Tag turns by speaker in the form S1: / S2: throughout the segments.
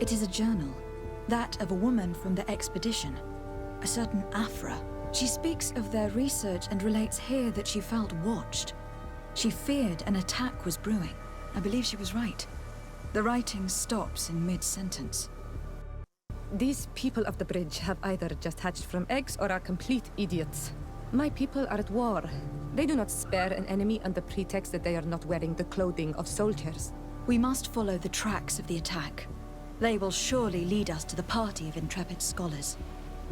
S1: It is a journal. That of a woman from the expedition. A certain Afra. She speaks of their research and relates here that she felt watched. She feared an attack was brewing. I believe she was right. The writing stops in mid-sentence.
S2: These people of the bridge have either just hatched from eggs or are complete idiots. My people are at war. They do not spare an enemy under pretext that they are not wearing the clothing of soldiers.
S1: We must follow the tracks of the attack. They will surely lead us to the party of intrepid scholars.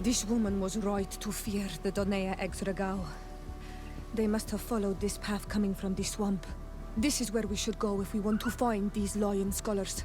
S2: This woman was right to fear the Donea Exregao. They must have followed this path coming from the swamp. This is where we should go if we want to find these lion scholars.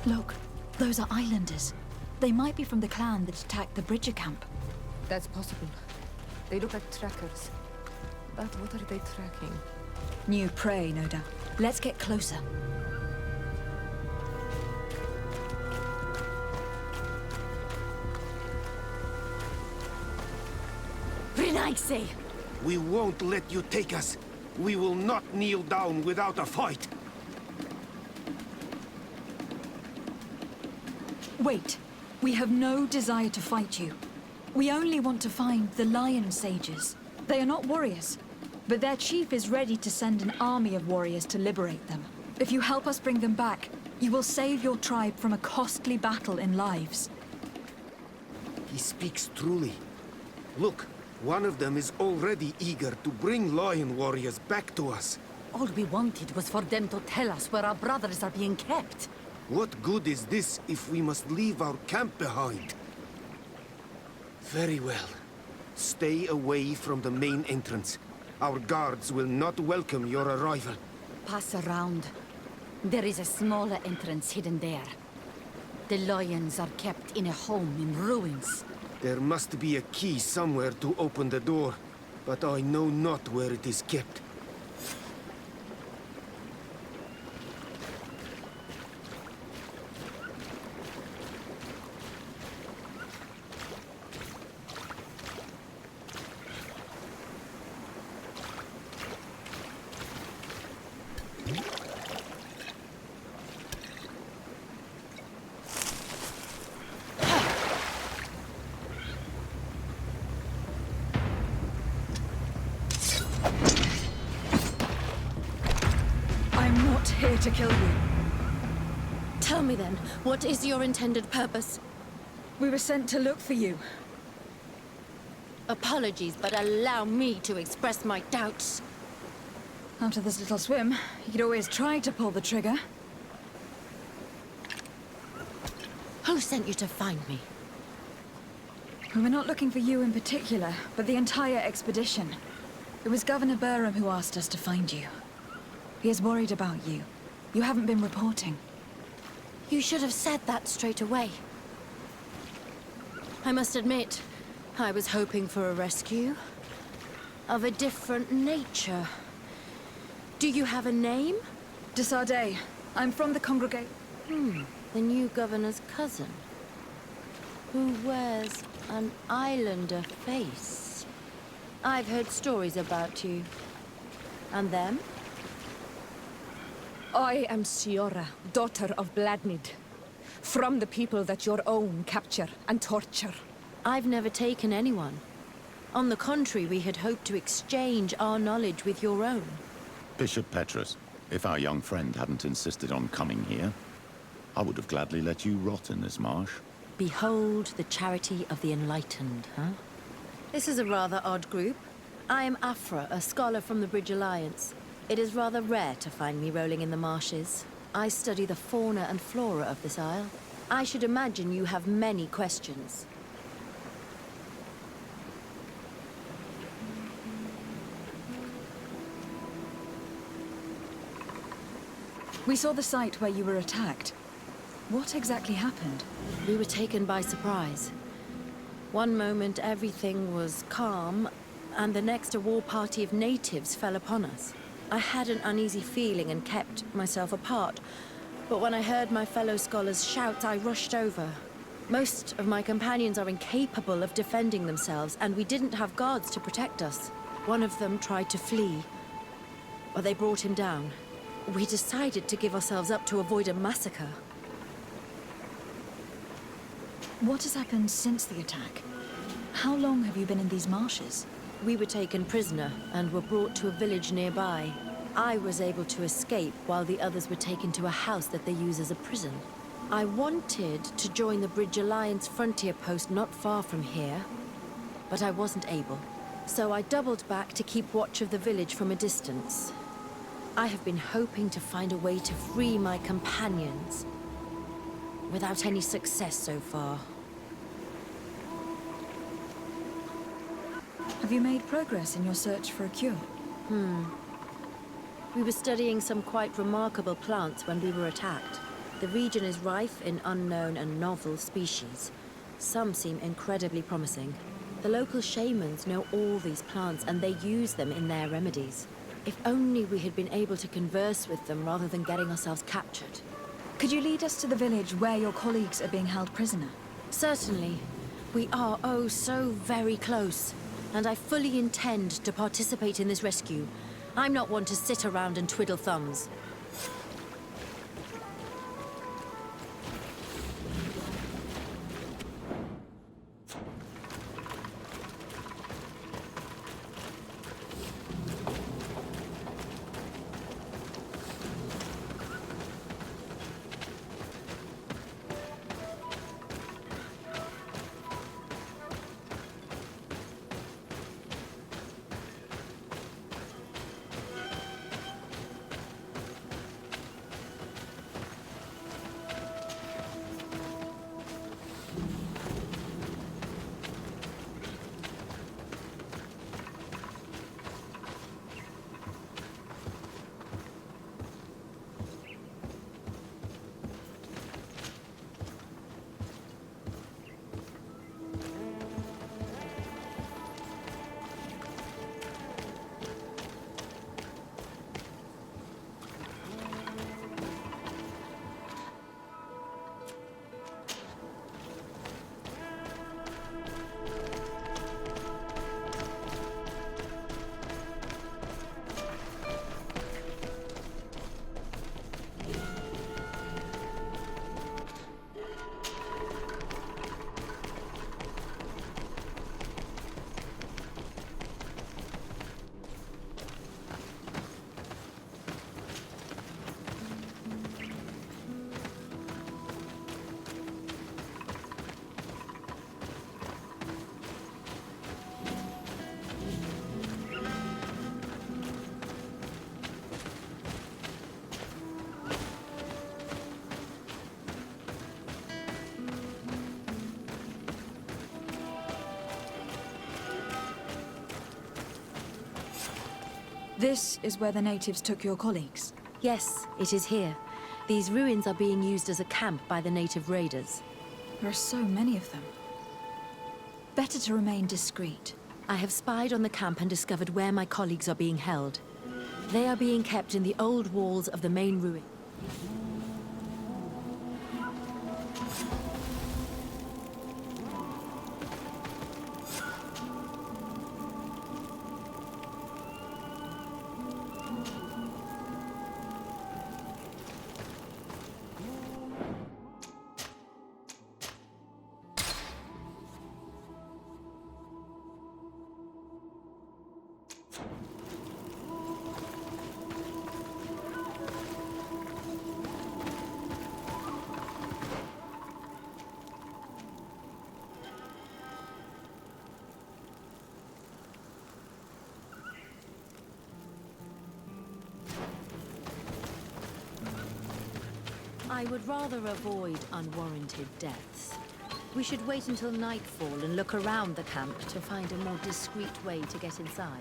S1: Look, those are islanders. They might be from the clan that attacked the Bridger camp.
S2: That's possible. They look like trackers. But what are they tracking?
S1: New prey, no doubt. Let's get closer.
S3: Renaigse!
S4: We won't let you take us. We will not kneel down without a fight.
S1: Wait. We have no desire to fight you. We only want to find the lion sages. They are not warriors, but their chief is ready to send an army of warriors to liberate them. If you help us bring them back, you will save your tribe from a costly battle in lives.
S4: He speaks truly. Look, one of them is already eager to bring lion warriors back to us.
S3: All we wanted was for them to tell us where our brothers are being kept.
S4: What good is this if we must leave our camp behind? Very well. Stay away from the main entrance. Our guards will not welcome your arrival.
S3: Pass around. There is a smaller entrance hidden there. The lions are kept in a home in ruins.
S4: There must be a key somewhere to open the door, but I know not where it is kept.
S1: Here to kill you.
S3: Tell me then, what is your intended purpose?
S1: We were sent to look for you.
S3: Apologies, but allow me to express my doubts.
S1: After this little swim, you could always try to pull the trigger.
S3: Who sent you to find me?
S1: We were not looking for you in particular, but the entire expedition. It was Governor Burham who asked us to find you. He is worried about you. You haven't been reporting.
S3: You should have said that straight away. I must admit, I was hoping for a rescue. Of a different nature. Do you have a name?
S1: Desardet. I'm from the congregate.
S3: The new governor's cousin. Who wears an islander face. I've heard stories about you. And them?
S2: I am Siora, daughter of Bladnid. From the people that your own capture and torture.
S3: I've never taken anyone. On the contrary, we had hoped to exchange our knowledge with your own.
S5: Bishop Petrus, if our young friend hadn't insisted on coming here, I would have gladly let you rot in this marsh.
S3: Behold the charity of the enlightened, huh? This is a rather odd group. I am Afra, a scholar from the Bridge Alliance. It is rather rare to find me rolling in the marshes. I study the fauna and flora of this isle. I should imagine you have many questions.
S1: We saw the site where you were attacked. What exactly happened?
S3: We were taken by surprise. One moment everything was calm, and the next a war party of natives fell upon us. I had an uneasy feeling and kept myself apart, but when I heard my fellow scholars shout, I rushed over. Most of my companions are incapable of defending themselves, and we didn't have guards to protect us. One of them tried to flee, but they brought him down. We decided to give ourselves up to avoid a massacre.
S1: What has happened since the attack? How long have you been in these marshes?
S3: We were taken prisoner and were brought to a village nearby. I was able to escape while the others were taken to a house that they use as a prison. I wanted to join the Bridge Alliance frontier post not far from here, but I wasn't able. So I doubled back to keep watch of the village from a distance. I have been hoping to find a way to free my companions, without any success so far.
S1: Have you made progress in your search for a cure?
S3: We were studying some quite remarkable plants when we were attacked. The region is rife in unknown and novel species. Some seem incredibly promising. The local shamans know all these plants and they use them in their remedies. If only we had been able to converse with them rather than getting ourselves captured.
S1: Could you lead us to the village where your colleagues are being held prisoner?
S3: Certainly. We are, oh, so very close. And I fully intend to participate in this rescue. I'm not one to sit around and twiddle thumbs.
S1: This is where the natives took your colleagues?
S3: Yes, it is here. These ruins are being used as a camp by the native raiders.
S1: There are so many of them. Better to remain discreet.
S3: I have spied on the camp and discovered where my colleagues are being held. They are being kept in the old walls of the main ruin. I would rather avoid unwarranted deaths. We should wait until nightfall and look around the camp to find a more discreet way to get inside.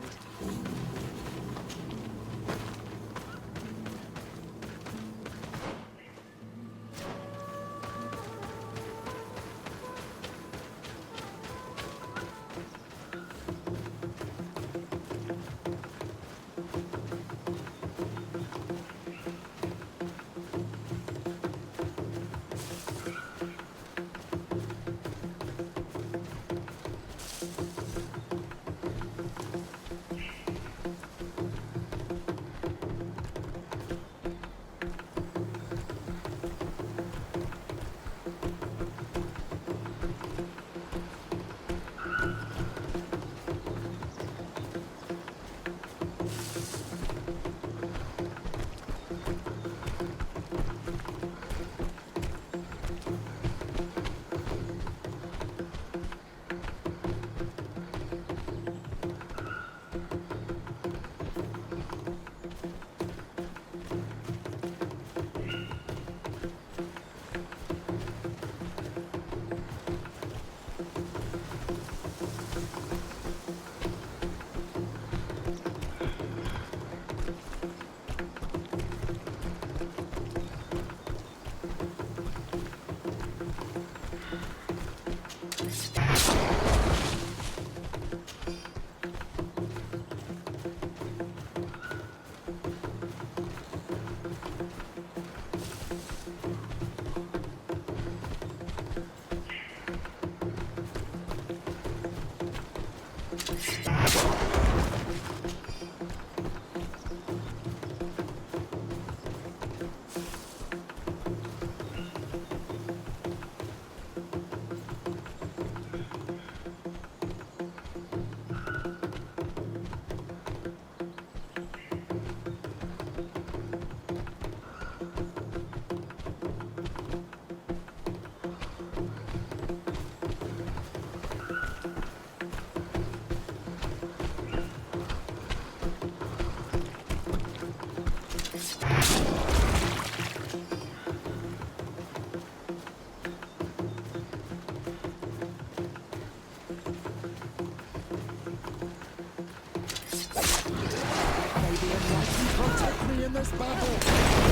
S6: In this battle.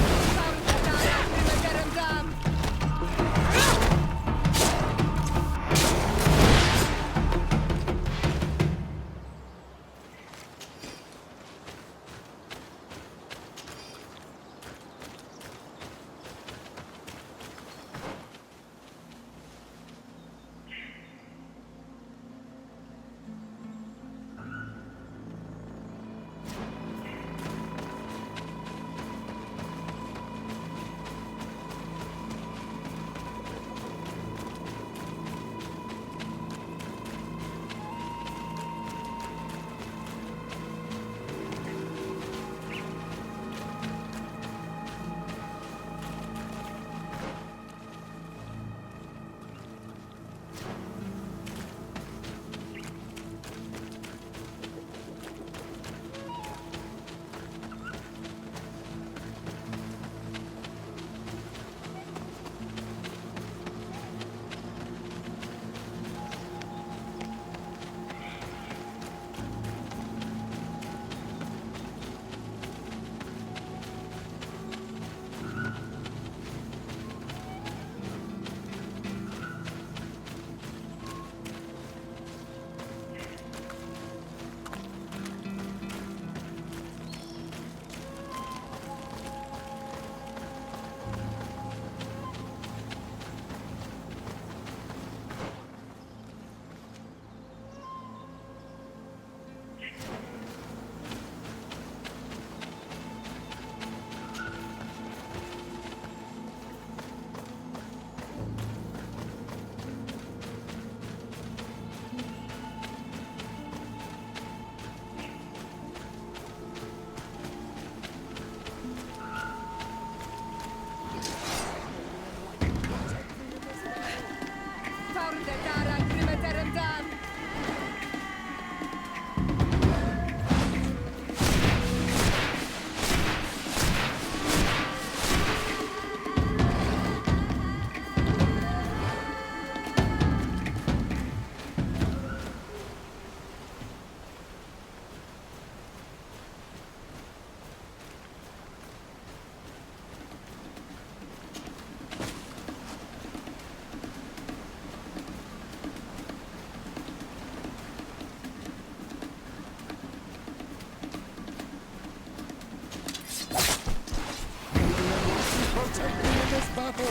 S6: battle.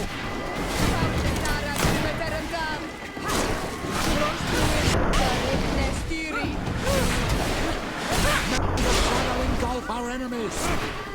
S6: The shadow engulf our enemies.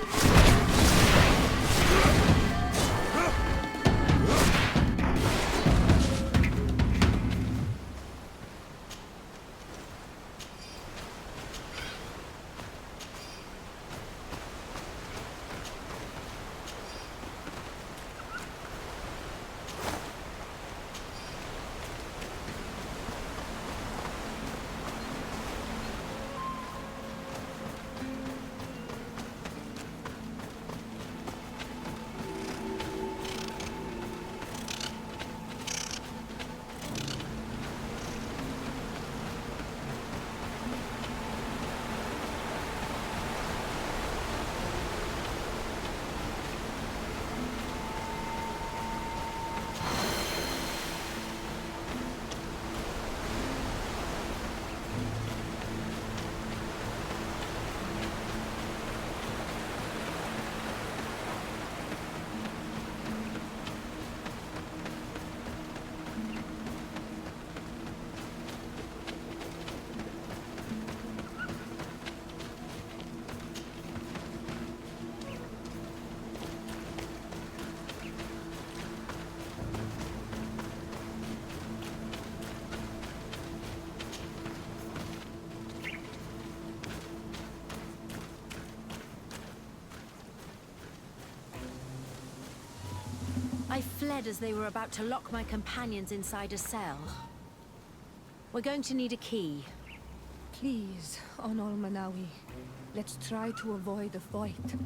S3: I fled as they were about to lock my companions inside a cell. We're going to need a key.
S2: Please, Onol Manawi, let's try to avoid a fight.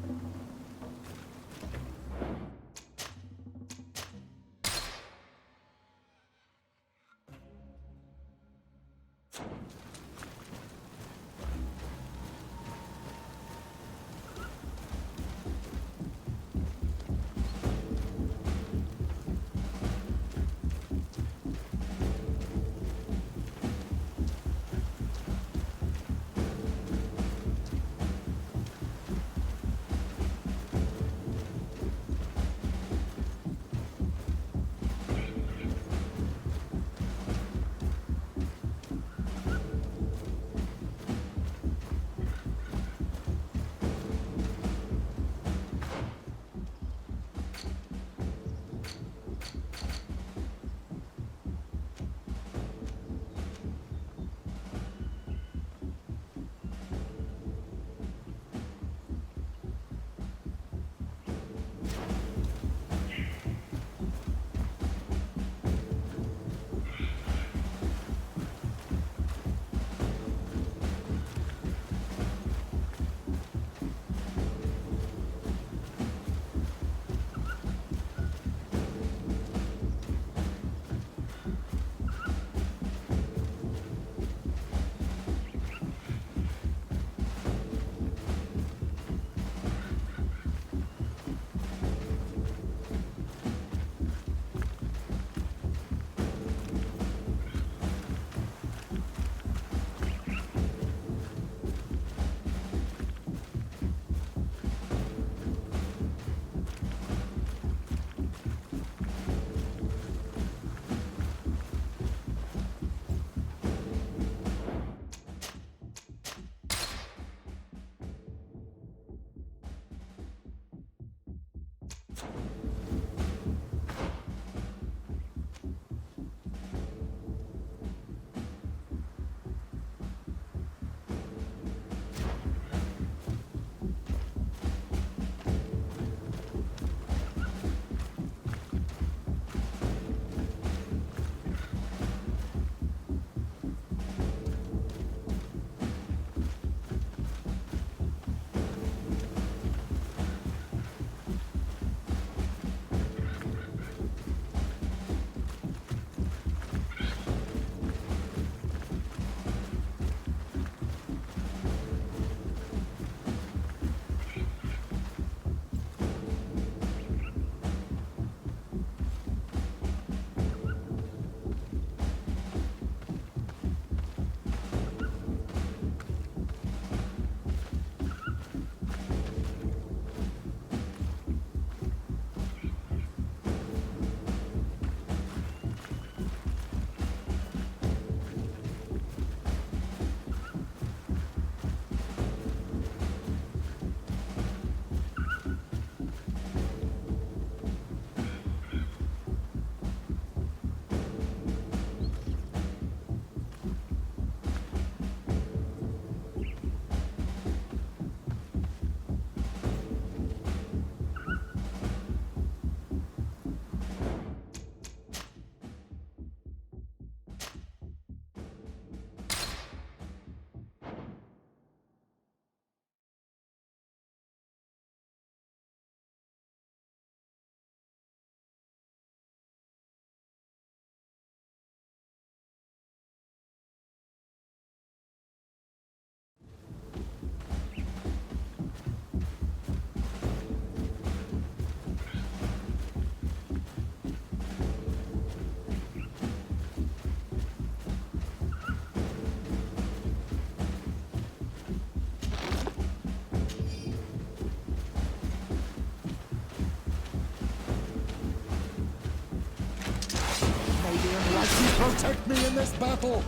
S6: Protect me in this battle!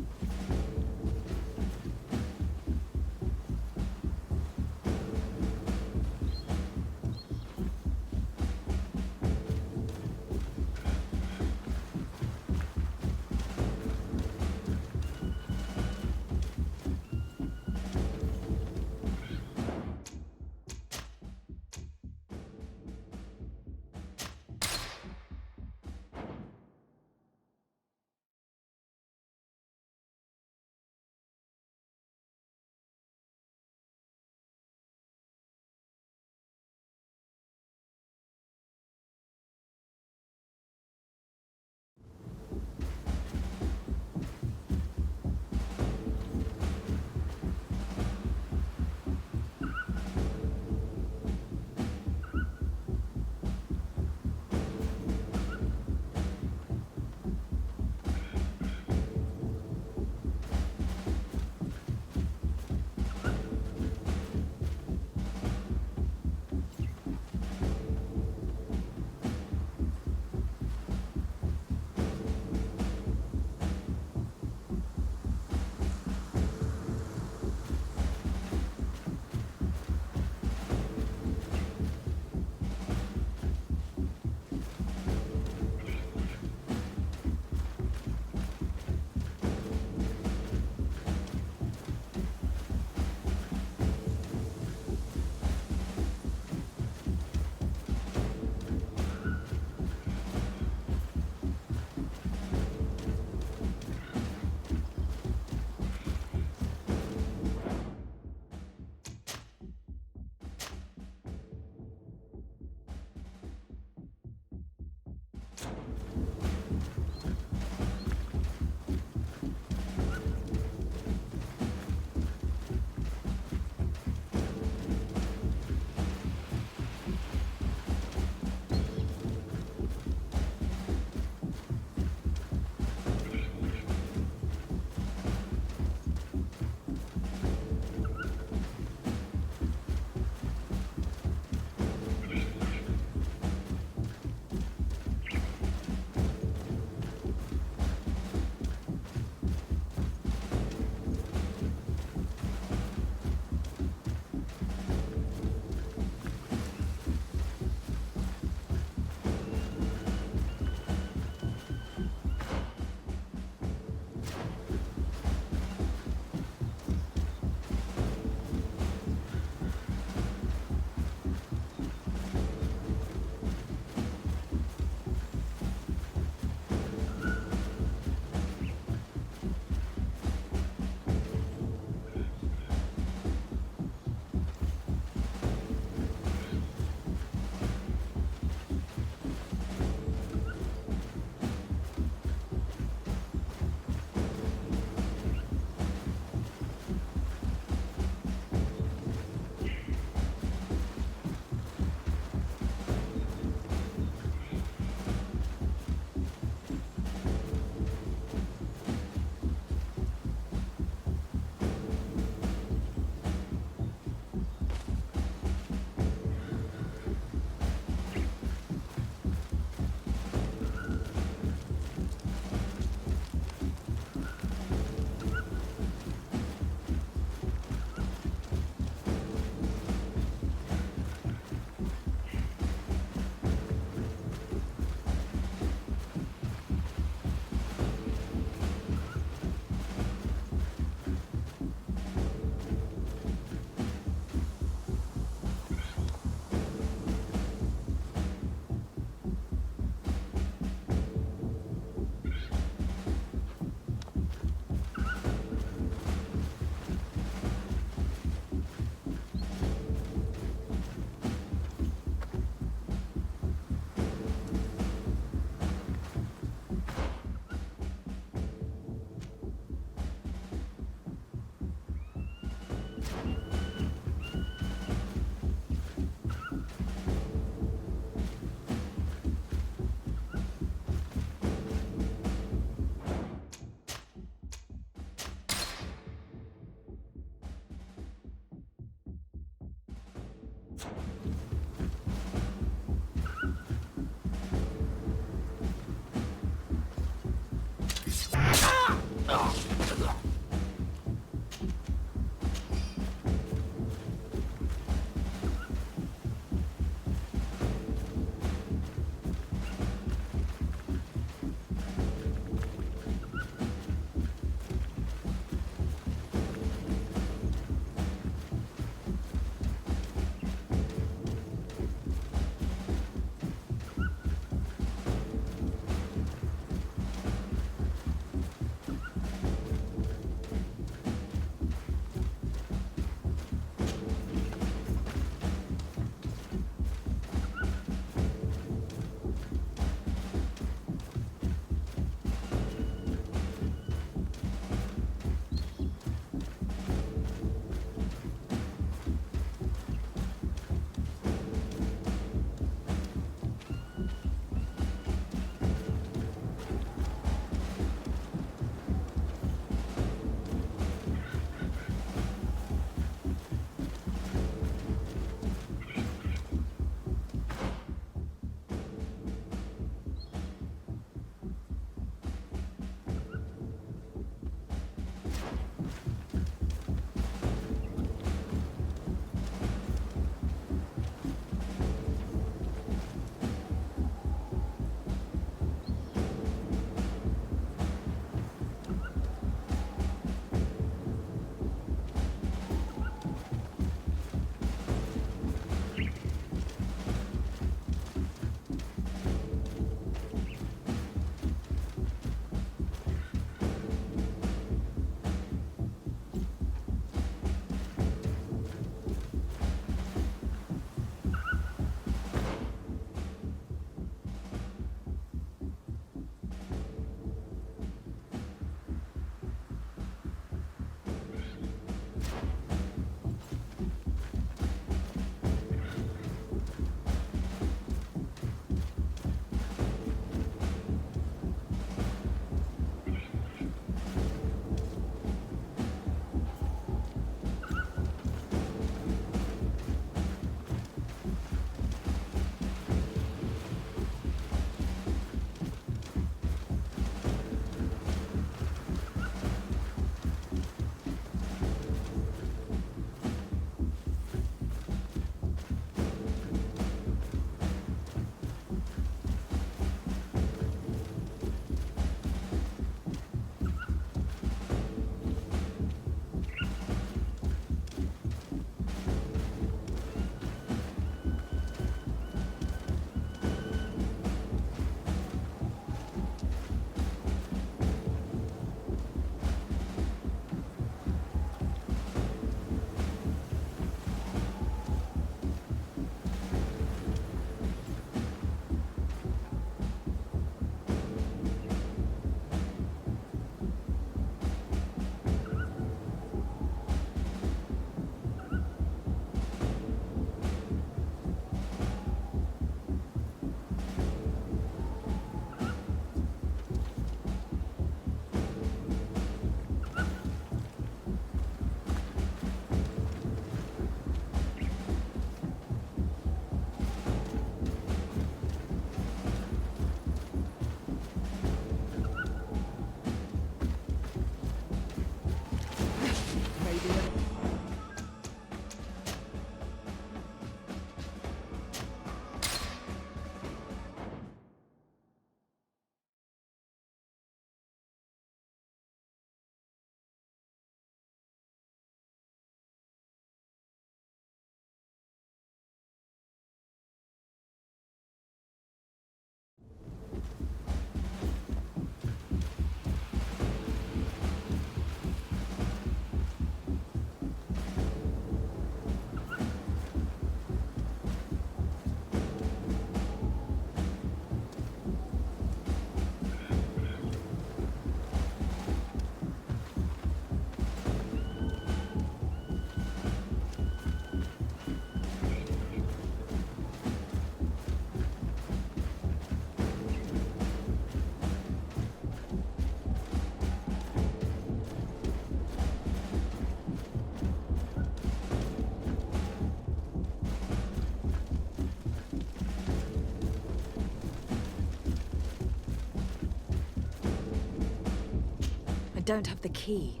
S1: I don't have the key.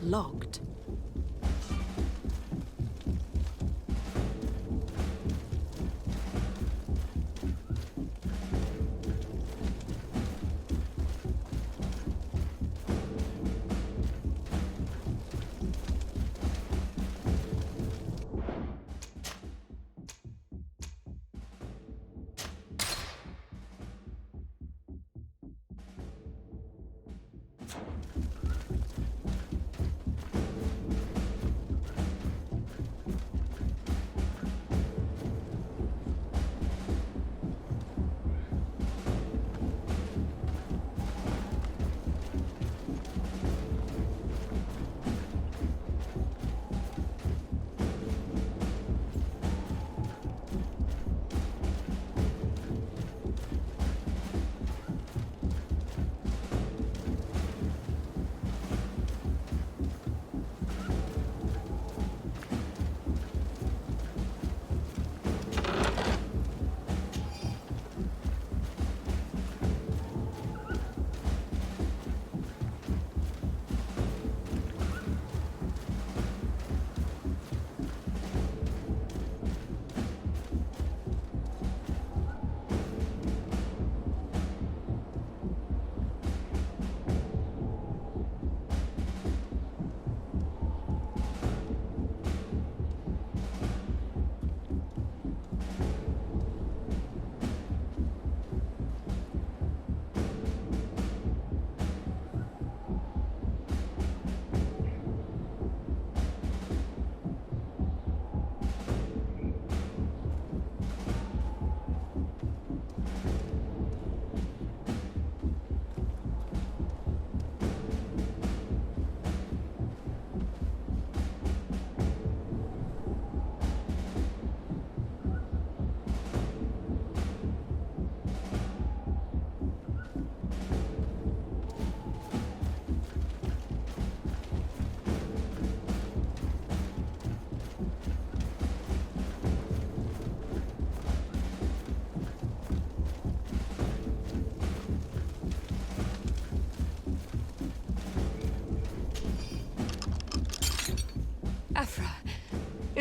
S1: Locked.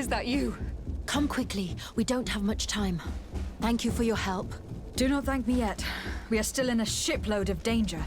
S2: Is that you?
S3: Come quickly. We don't have much time. Thank you for your help.
S1: Do not thank me yet. We are still in a shipload of danger.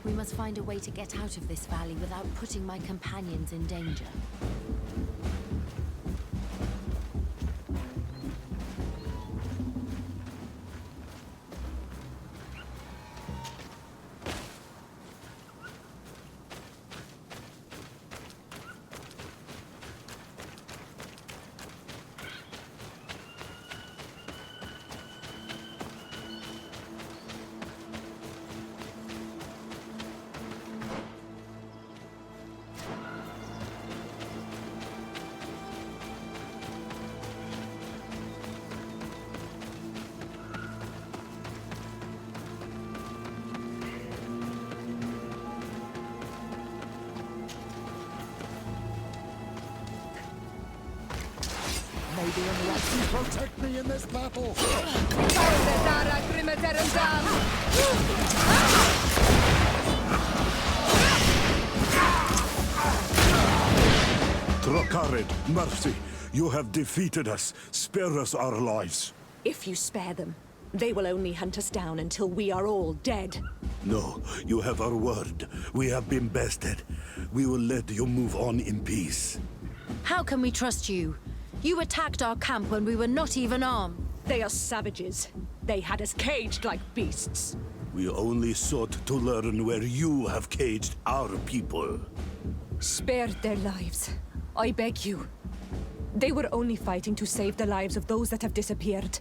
S3: we must find a way to get out of this valley without putting my companions in danger.
S6: Maybe unless you protect me in this battle. Trokarid, mercy. You have defeated us. Spare us our lives.
S7: If you spare them, they will only hunt us down until we are all dead.
S6: No, you have our word. We have been bested. We will let you move on in peace.
S3: How can we trust you? You attacked our camp when we were not even armed.
S7: They are savages. They had us caged like beasts.
S6: We only sought to learn where you have caged our people.
S2: Spare their lives. I beg you. They were only fighting to save the lives of those that have disappeared.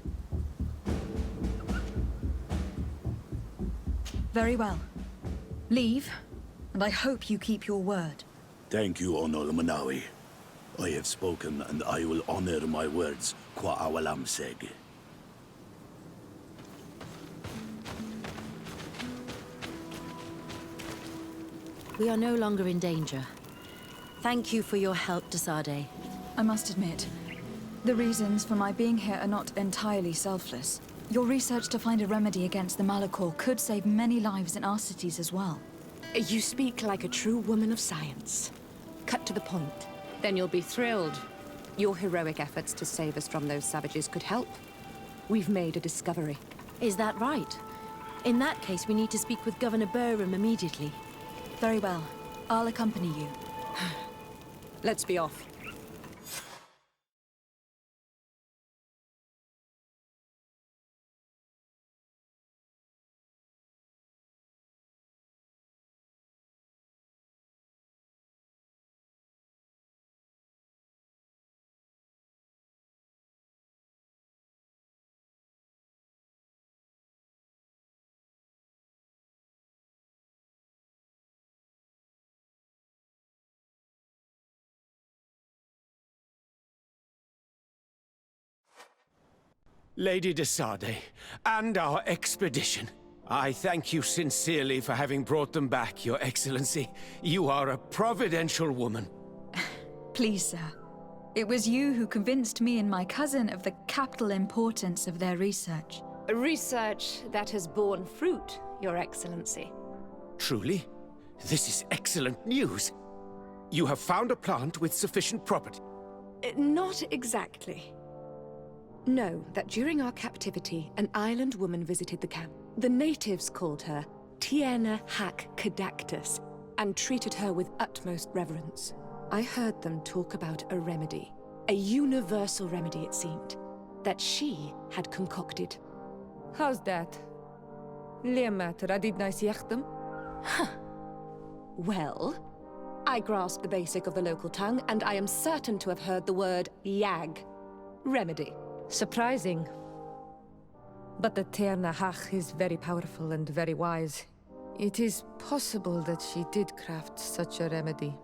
S1: Very well. Leave, and I hope you keep your word.
S6: Thank you, Onol Manawi. I have spoken, and I will honor my words, qua awalam seg.
S3: We are no longer in danger. Thank you for your help, Desade.
S1: I must admit, the reasons for my being here are not entirely selfless. Your research to find a remedy against the malachor could save many lives in our cities as well.
S7: You speak like a true woman of science. Cut to the point. Then you'll be thrilled. Your heroic efforts to save us from those savages could help. We've made a discovery.
S3: Is that right? In that case, we need to speak with Governor Burham immediately.
S1: Very well. I'll accompany you.
S7: Let's be off.
S4: Lady Desade, and our expedition. I thank you sincerely for having brought them back, Your Excellency. You are a providential woman.
S1: Please, sir. It was you who convinced me and my cousin of the capital importance of their research.
S7: Research that has borne fruit, Your Excellency.
S4: Truly? This is excellent news. You have found a plant with sufficient property.
S7: Not exactly. Know that during our captivity, an island woman visited the camp. The natives called her Tiena Hac Cadactus and treated her with utmost reverence. I heard them talk about a remedy, a universal remedy it seemed, that she had concocted.
S2: How's that? Liamat radidnais yachtem?
S7: Well, I grasp the basic of the local tongue, and I am certain to have heard the word yag, remedy.
S2: Surprising. But the Terna Hach is very powerful and very wise. It is possible that she did craft such a remedy.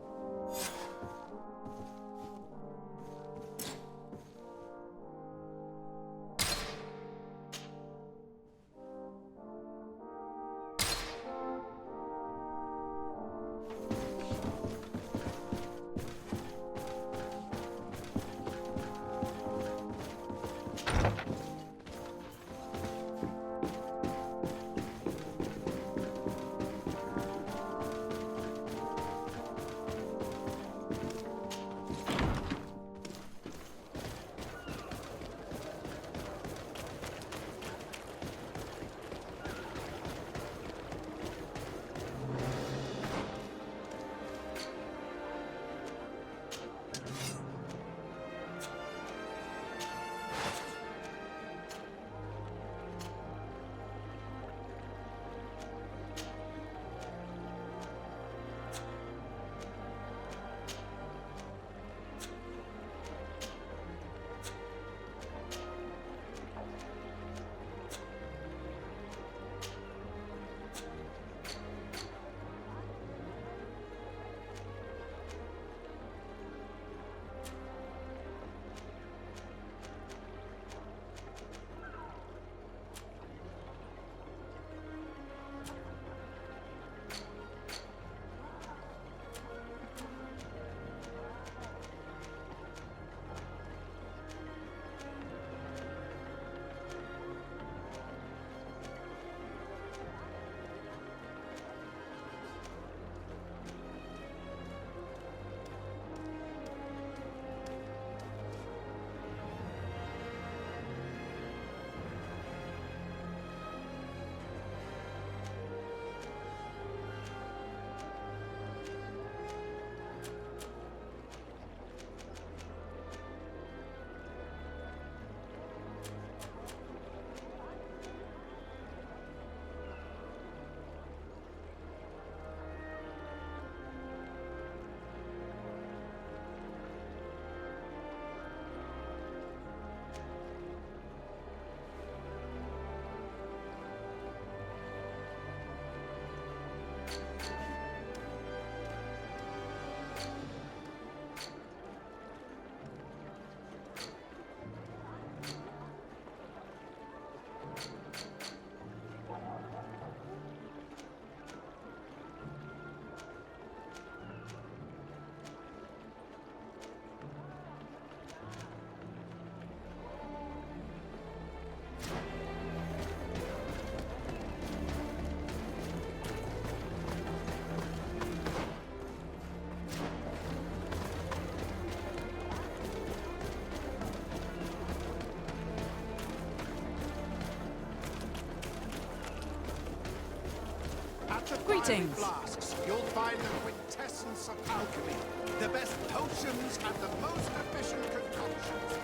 S8: Greetings.
S4: Flasks, you'll find the quintessence of alchemy. The best potions and the most efficient concoctions.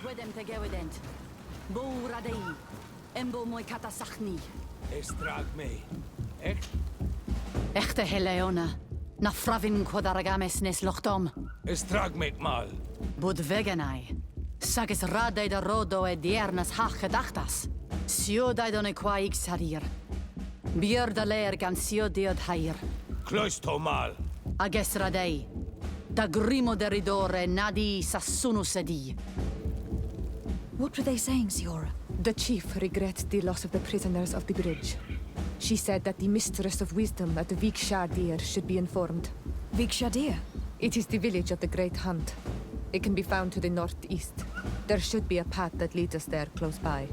S8: Wedem te gewedent. Bo radei. Embo moi katasachni.
S9: Estrag me. Echt?
S8: Echte Heleona. Na fravin quadaragames nes lochtom.
S9: Estrag me mal.
S8: Bud veganai. Sages radei da rodo e diernas hach gedachtas. Sio daidone qua ig sarir. Bier da leer gan sio diod hair.
S9: Kloisto mal.
S8: Ages radei. Da grimo deridore nadi sassunu sedi.
S1: What were they saying, Siora?
S2: The chief regrets the loss of the prisoners of the bridge. She said that the Mistress of Wisdom at the Vikshadir should be informed.
S1: Vikshadir?
S2: It is the village of the Great Hunt. It can be found to the northeast. There should be a path that leads us there close by.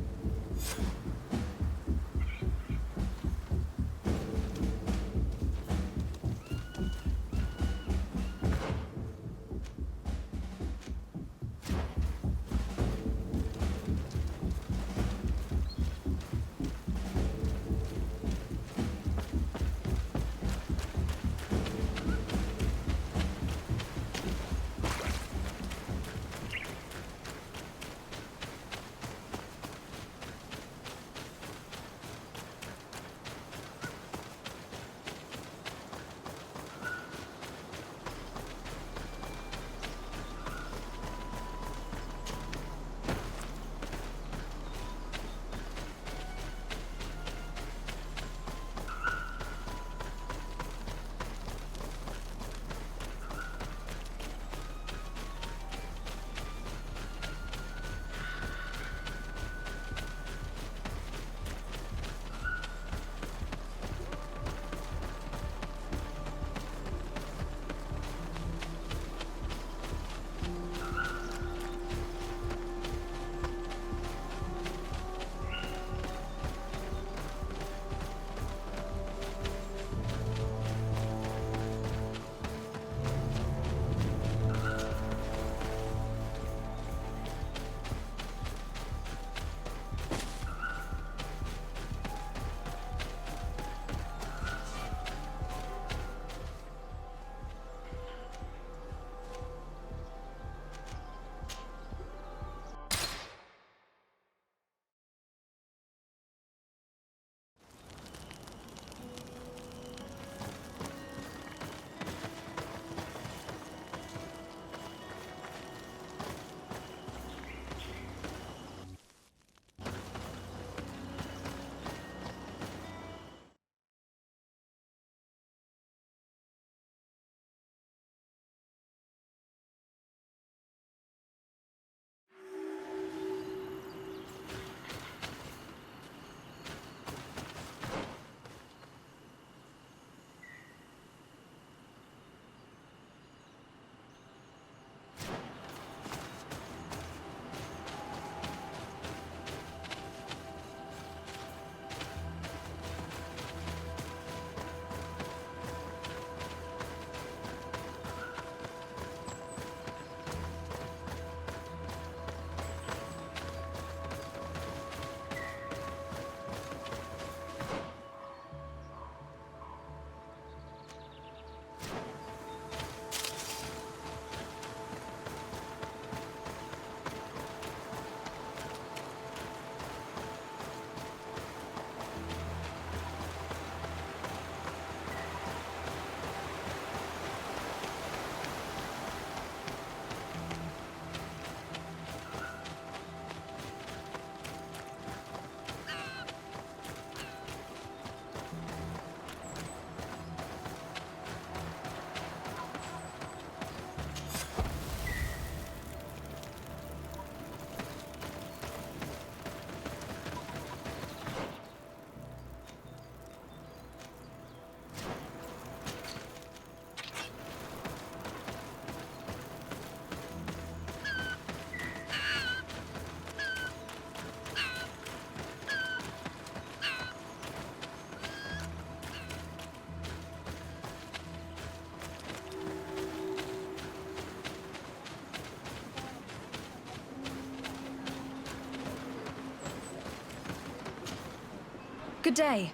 S1: Good day.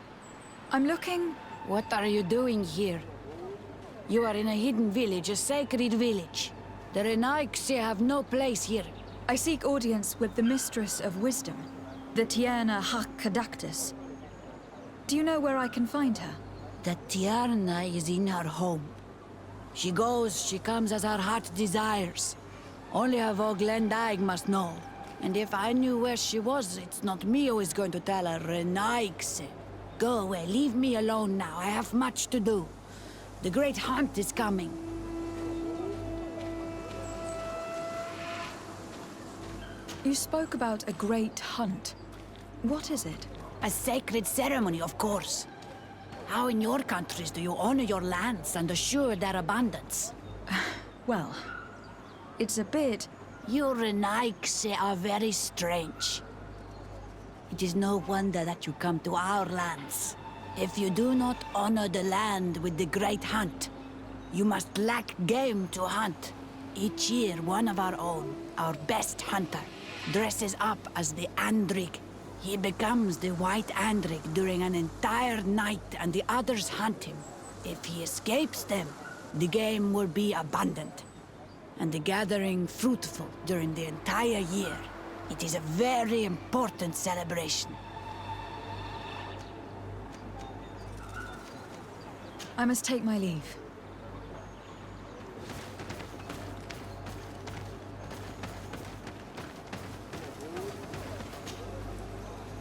S1: I'm looking...
S10: What are you doing here? You are in a hidden village, a sacred village. The Renaiks have no place here.
S1: I seek audience with the Mistress of Wisdom, the Tierna Hakkadaktus. Do you know where I can find her?
S10: The Tierna is in her home. She goes, she comes as her heart desires. Only her Voglendaig must know. And if I knew where she was, it's not me who is going to tell her, Renaiks. Go away, leave me alone now. I have much to do. The great hunt is coming.
S1: You spoke about a great hunt. What is it?
S10: A sacred ceremony, of course. How in your countries do you honor your lands and assure their abundance?
S1: Well, it's a bit...
S10: You Renaigse are very strange. It is no wonder that you come to our lands. If you do not honor the land with the great hunt, you must lack game to hunt. Each year, one of our own, our best hunter, dresses up as the Andrig. He becomes the White Andrig during an entire night and the others hunt him. If he escapes them, the game will be abundant, and the gathering fruitful during the entire year. It is a very important celebration.
S1: I must take my leave.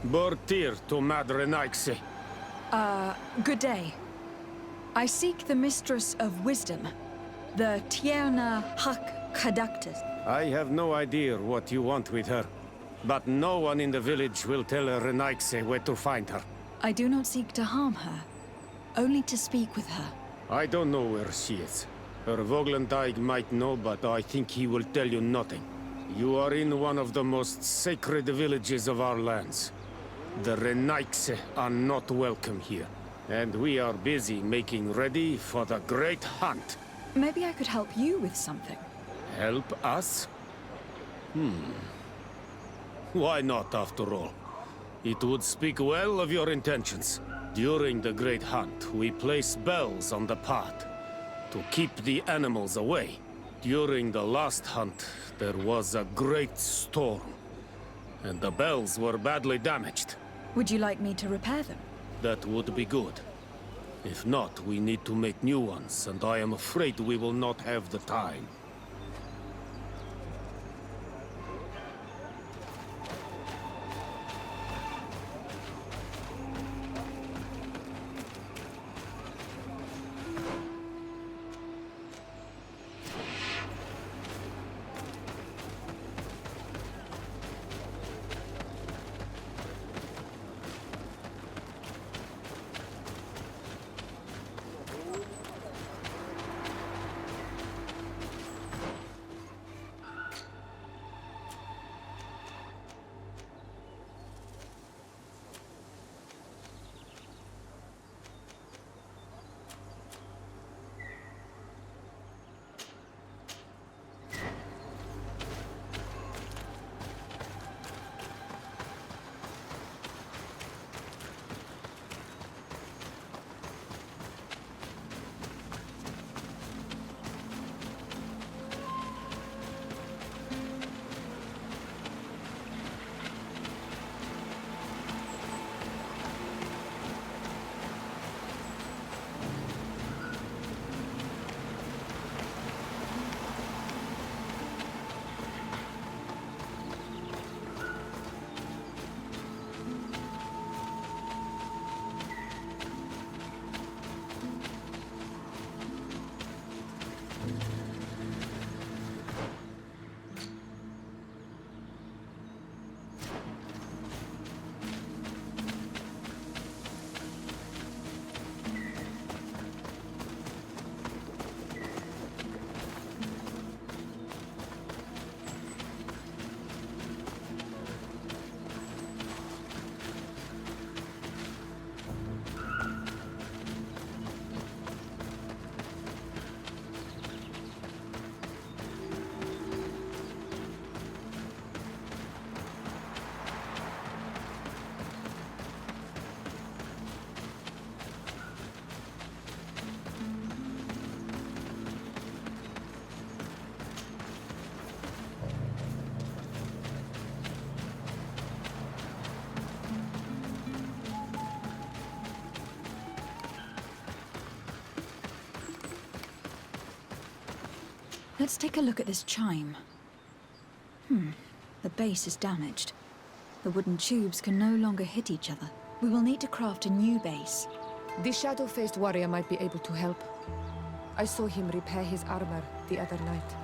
S4: Bortir to Madre Naixi.
S1: Good day. I seek the Mistress of Wisdom, the Tierna Hak Kadaktis.
S4: I have no idea what you want with her, but no one in the village will tell Renaigse where to find her.
S1: I do not seek to harm her, only to speak with her.
S4: I don't know where she is. Her Voglendaig might know, but I think he will tell you nothing. You are in one of the most sacred villages of our lands. The Renaigse are not welcome here, and we are busy making ready for the great hunt.
S1: Maybe I could help you with something.
S4: Help us? Why not, after all? It would speak well of your intentions. During the great hunt, we place bells on the path to keep the animals away. During the last hunt, there was a great storm, and the bells were badly damaged.
S1: Would you like me to repair them?
S4: That would be good. If not, we need to make new ones, and I am afraid we will not have the time.
S1: Let's take a look at this chime. The base is damaged. The wooden tubes can no longer hit each other. We will need to craft a new base.
S2: The shadow-faced warrior might be able to help. I saw him repair his armor the other night.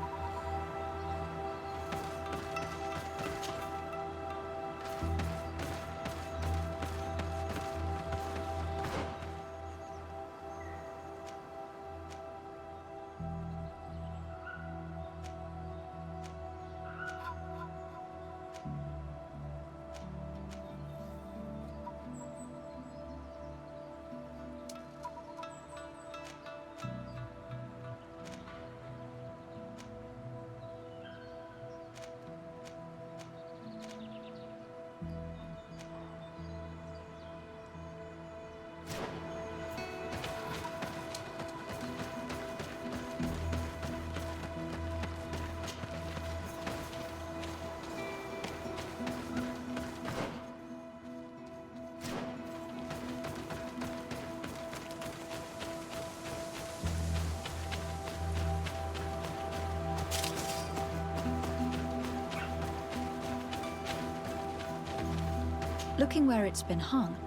S1: Looking where it's been hung,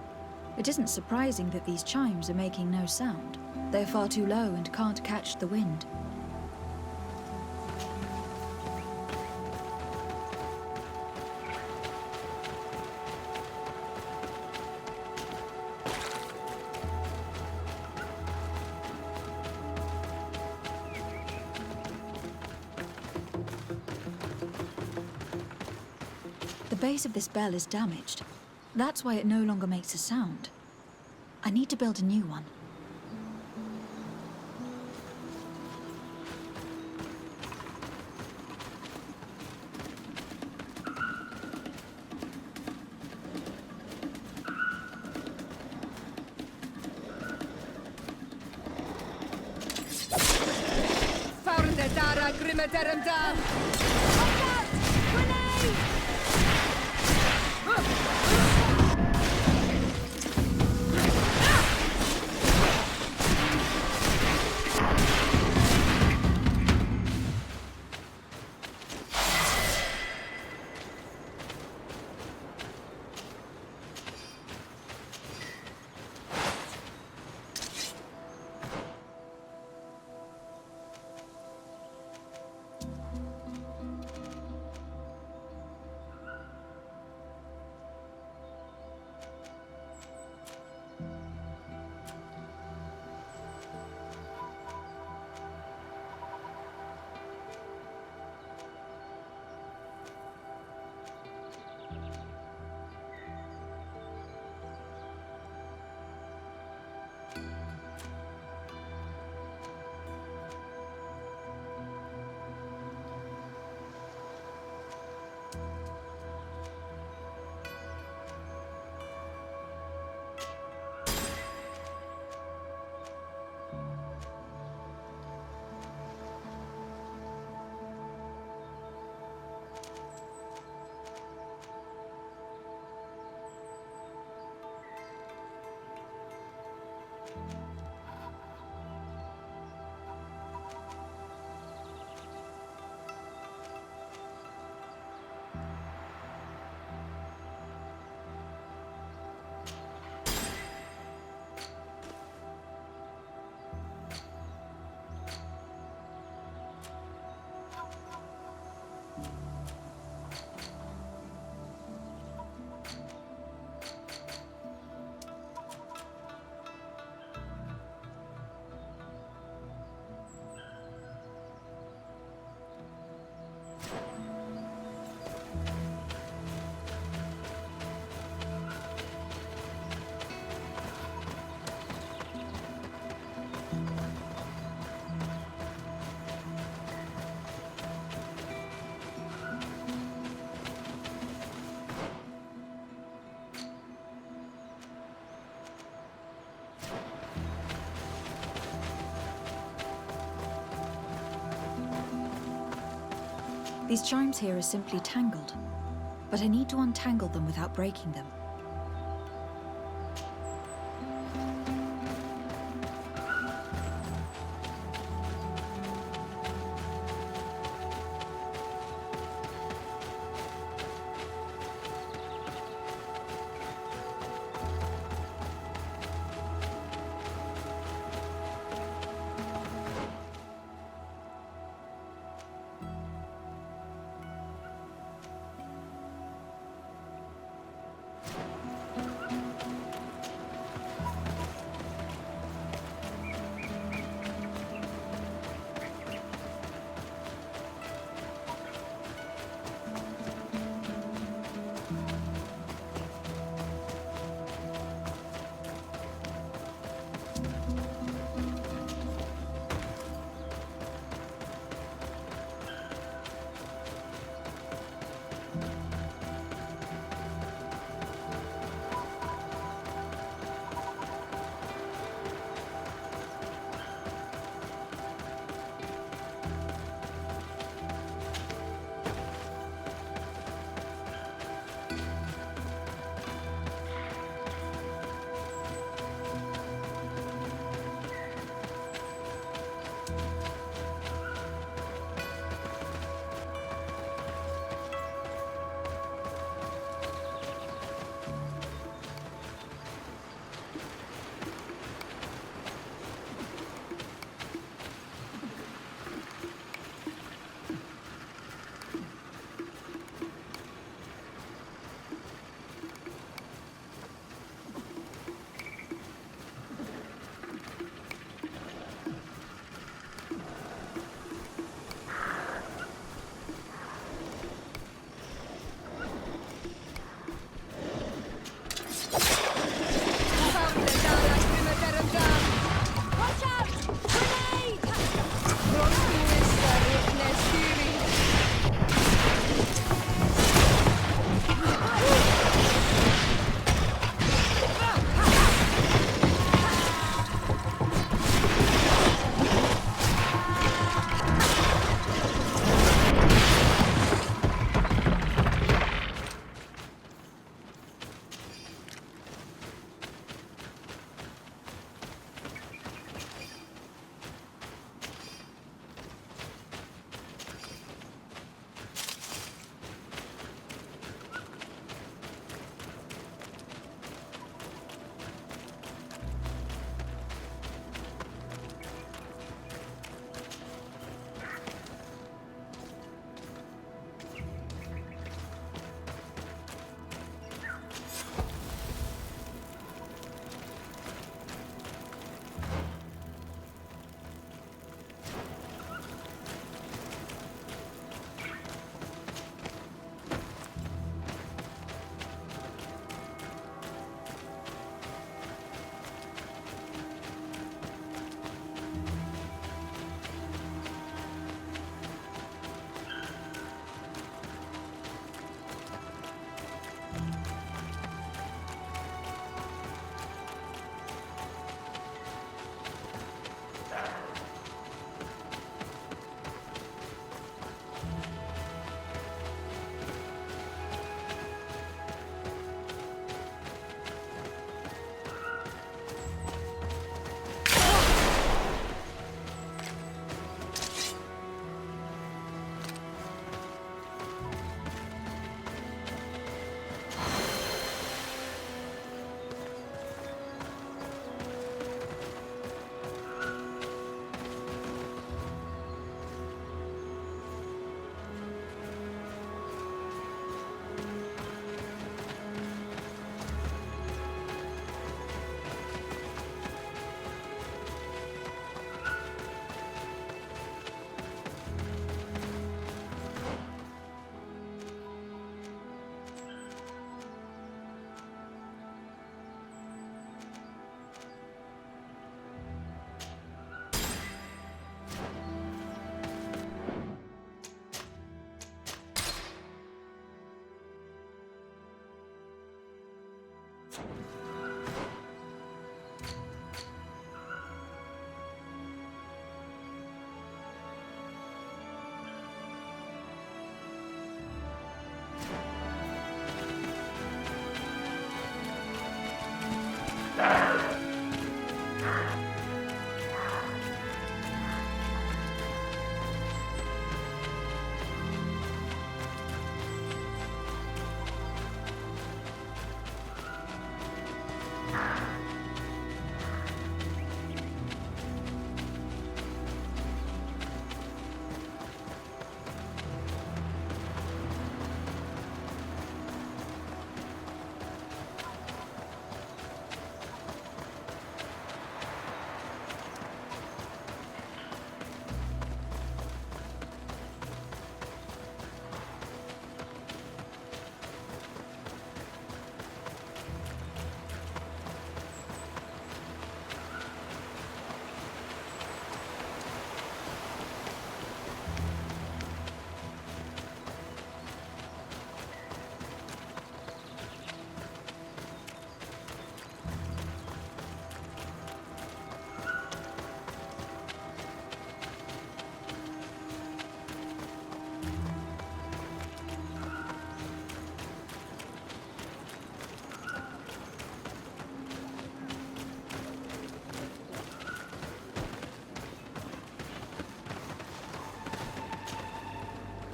S1: it isn't surprising that these chimes are making no sound. They're far too low and can't catch the wind. The base of this bell is damaged. That's why it no longer makes a sound. I need to build a new one. These chimes here are simply tangled, but I need to untangle them without breaking them.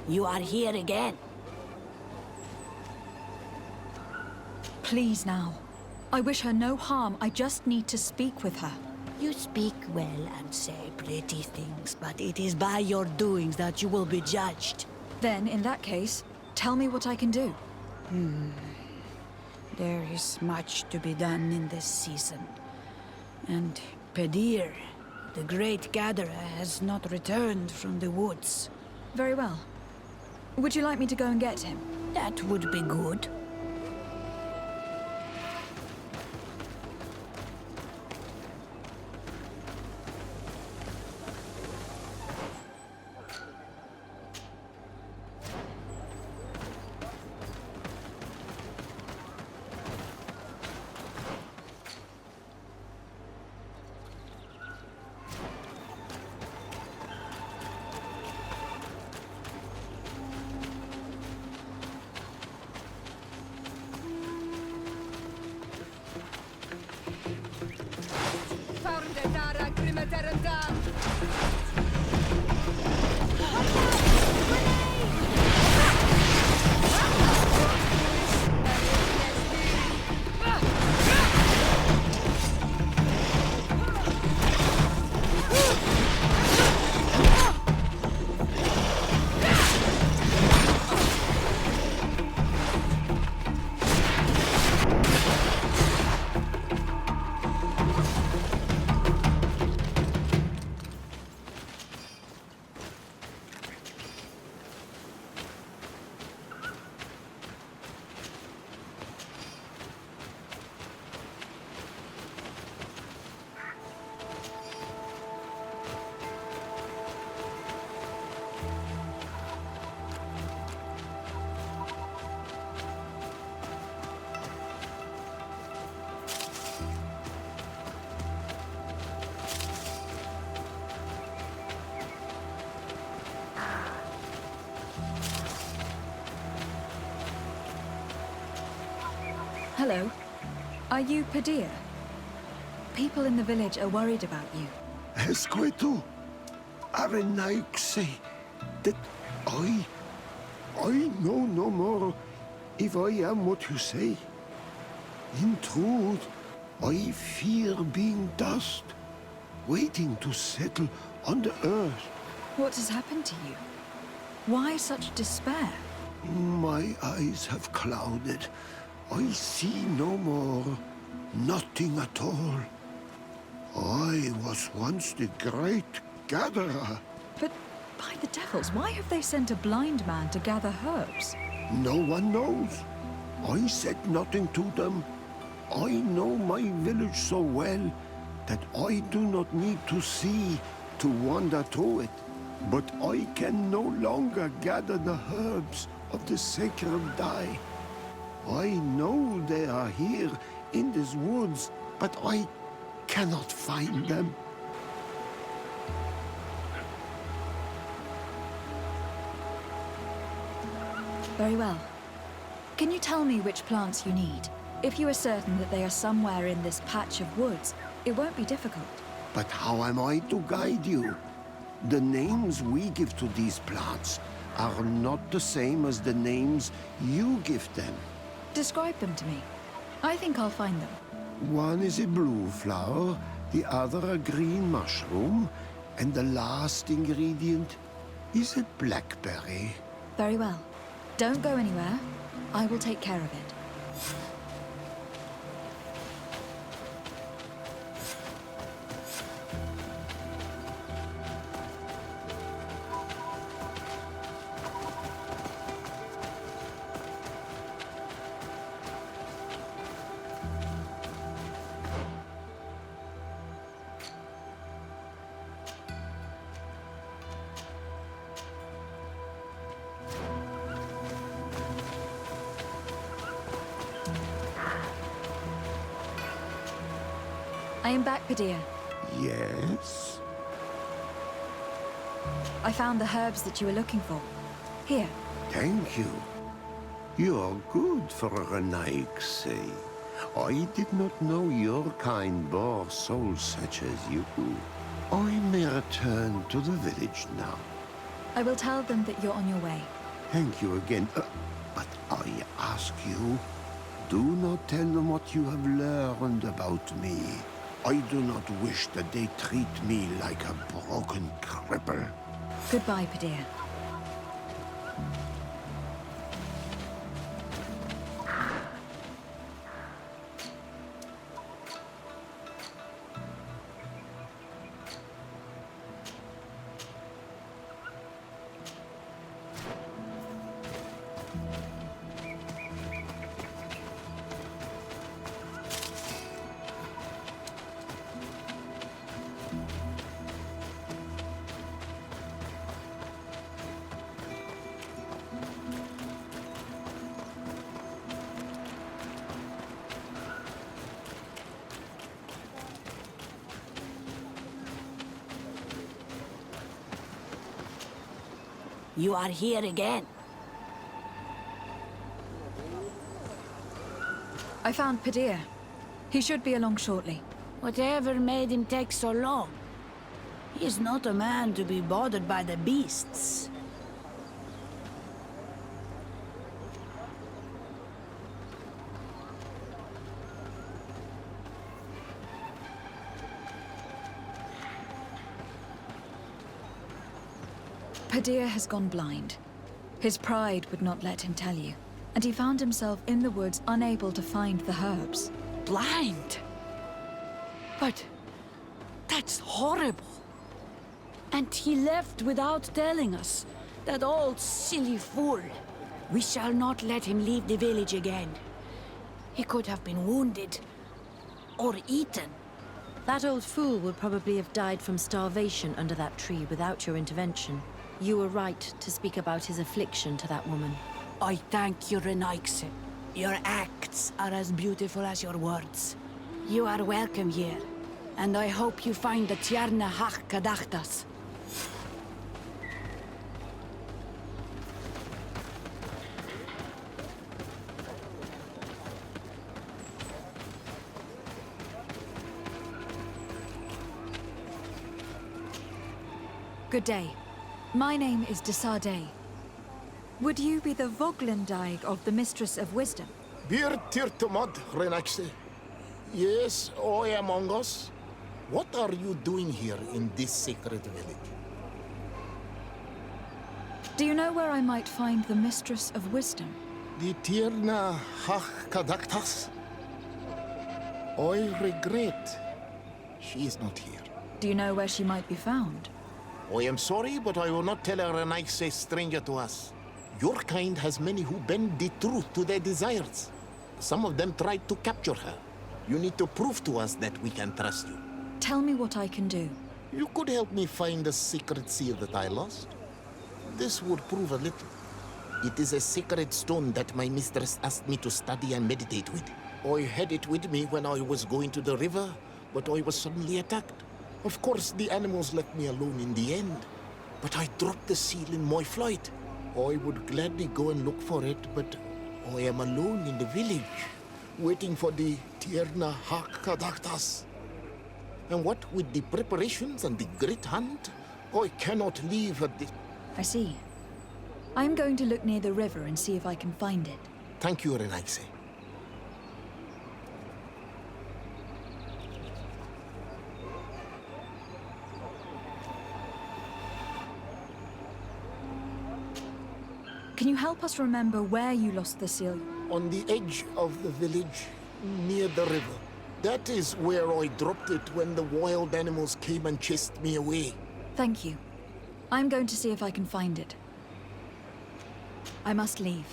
S10: You are here again.
S1: Please now. I wish her no harm. I just need to speak with her.
S10: You speak well and say pretty things, but it is by your doings that you will be judged.
S1: Then, in that case, tell me what I can do.
S10: There is much to be done in this season. And Pedir, the great gatherer, has not returned from the woods.
S1: Very well. Would you like me to go and get him?
S10: That would be good.
S1: Hello. Are you Pedir? People in the village are worried about you.
S11: Esquetu, Arenaixi, that I know no more if I am what you say. In truth, I fear being dust, waiting to settle on the earth.
S1: What has happened to you? Why such despair?
S11: My eyes have clouded. I see no more, nothing at all. I was once the great gatherer.
S1: But by the devils, why have they sent a blind man to gather herbs?
S11: No one knows. I said nothing to them. I know my village so well that I do not need to see to wander through it. But I can no longer gather the herbs of the sacred dye. I know they are here in these woods, but I cannot find them.
S1: Very well. Can you tell me which plants you need? If you are certain that they are somewhere in this patch of woods, it won't be difficult.
S11: But how am I to guide you? The names we give to these plants are not the same as the names you give them.
S1: Describe them to me. I think I'll find them.
S11: One is a blue flower, the other a green mushroom, and the last ingredient is a blackberry.
S1: Very well. Don't go anywhere. I will take care of it. I am back, Padilla.
S11: Yes?
S1: I found the herbs that you were looking for. Here.
S11: Thank you. You're good for a Renaigse. I did not know your kind bore souls such as you. I may return to the village now.
S1: I will tell them that you're on your way.
S11: Thank you again. But I ask you, do not tell them what you have learned about me. I do not wish that they treat me like a broken cripple.
S1: Goodbye, Padilla.
S10: You are here again.
S1: I found Padilla. He should be along shortly.
S10: Whatever made him take so long? He is not a man to be bothered by the beasts.
S1: Padilla has gone blind. His pride would not let him tell you, and he found himself in the woods unable to find the herbs.
S10: Blind? But that's horrible. And he left without telling us. That old silly fool. We shall not let him leave the village again. He could have been wounded or eaten.
S3: That old fool would probably have died from starvation under that tree without your intervention. You were right to speak about his affliction to that woman.
S10: I thank you, Renaigse. Your acts are as beautiful as your words. You are welcome here, and I hope you find the Tierna Hach Kadachtas.
S1: Good day. My name is Desade. Would you be the Voglendaig of the Mistress of Wisdom?
S12: Bir tirtumad, Renaigse. Yes, I am among us. What are you doing here in this sacred village?
S1: Do you know where I might find the Mistress of Wisdom?
S12: The Tierna Hach Kadaktas? I regret. She is not here.
S1: Do you know where she might be found?
S12: I am sorry, but I will not tell a Renaigse stranger to us. Your kind has many who bend the truth to their desires. Some of them tried to capture her. You need to prove to us that we can trust you.
S1: Tell me what I can do.
S12: You could help me find the secret seal that I lost. This would prove a little. It is a sacred stone that my mistress asked me to study and meditate with. I had it with me when I was going to the river, but I was suddenly attacked. Of course, the animals left me alone in the end. But I dropped the seal in my flight. I would gladly go and look for it, but I am alone in the village, waiting for the Tierna Hakadaktas. And what with the preparations and the great hunt, I cannot leave at this.
S1: I see. I'm going to look near the river and see if I can find it.
S12: Thank you, Renaise.
S1: Can you help us remember where you lost the seal?
S12: On the edge of the village, near the river. That is where I dropped it when the wild animals came and chased me away.
S1: Thank you. I'm going to see if I can find it. I must leave.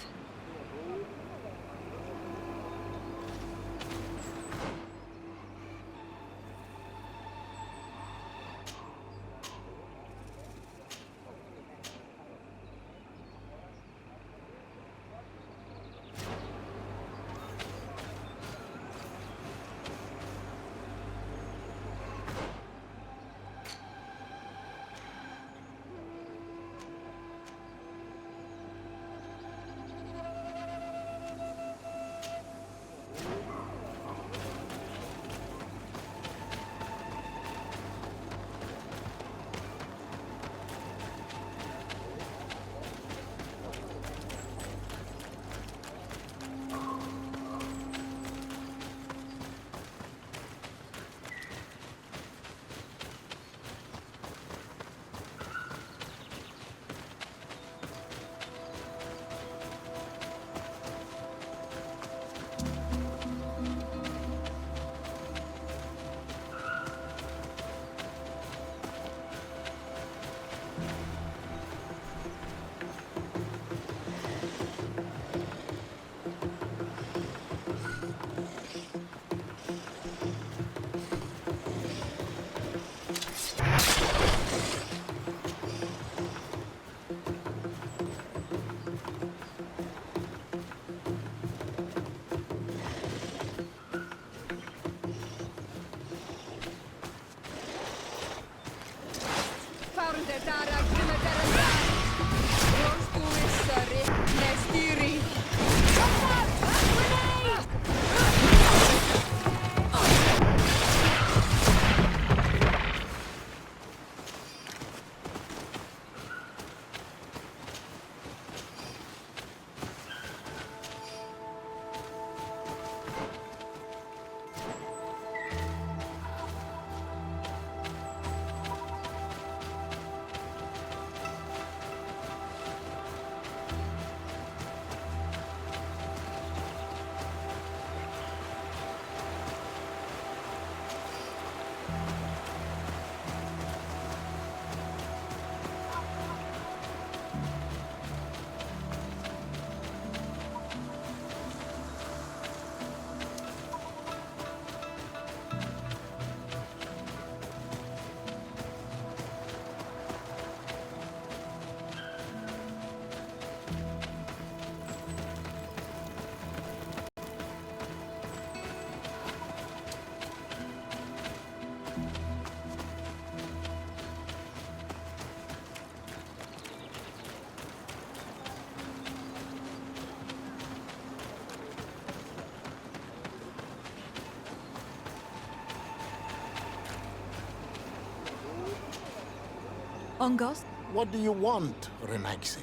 S1: Ongos?
S12: What do you want, Renaise?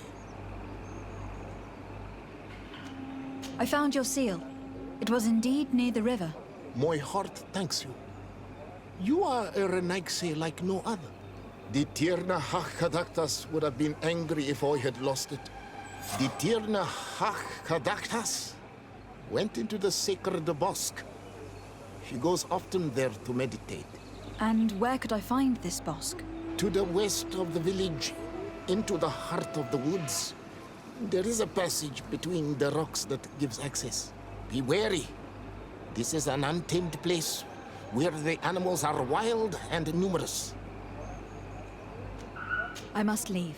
S1: I found your seal. It was indeed near the river.
S12: My heart thanks you. You are a Renaise like no other. The Tierna Hakadaktas would have been angry if I had lost it. The Tierna Hakadaktas went into the sacred bosque. She goes often there to meditate.
S1: And where could I find this bosque?
S12: To the west of the village, into the heart of the woods. There is a passage between the rocks that gives access. Be wary. This is an untamed place where the animals are wild and numerous.
S1: I must leave.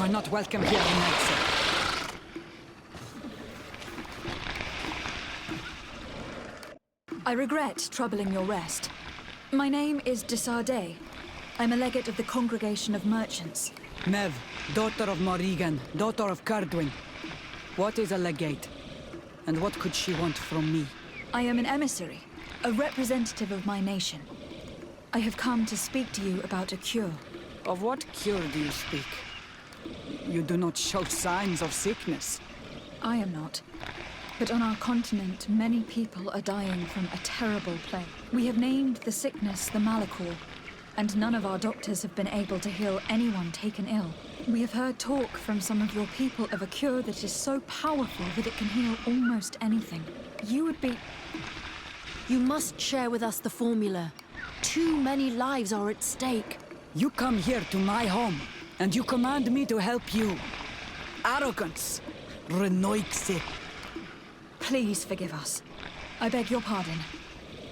S8: You are not welcome here, menyaється.
S1: I regret troubling your rest. My name is Desardet. I'm a legate of the Congregation of Merchants.
S8: Mev, daughter of Morrigan, daughter of Cardwin. What is a legate? And what could she want from me?
S1: I am an emissary, a representative of my nation. I have come to speak to you about a cure.
S8: Of what cure do you speak? You do not show signs of sickness.
S1: I am not. But on our continent, many people are dying from a terrible plague. We have named the sickness the malihora, and none of our doctors have been able to heal anyone taken ill. We have heard talk from some of your people of a cure that is so powerful that it can heal almost anything. You would be...
S3: You must share with us the formula. Too many lives are at stake.
S8: You come here to my home, and you command me to help you. Arrogance. Renoixe.
S1: Please forgive us. I beg your pardon.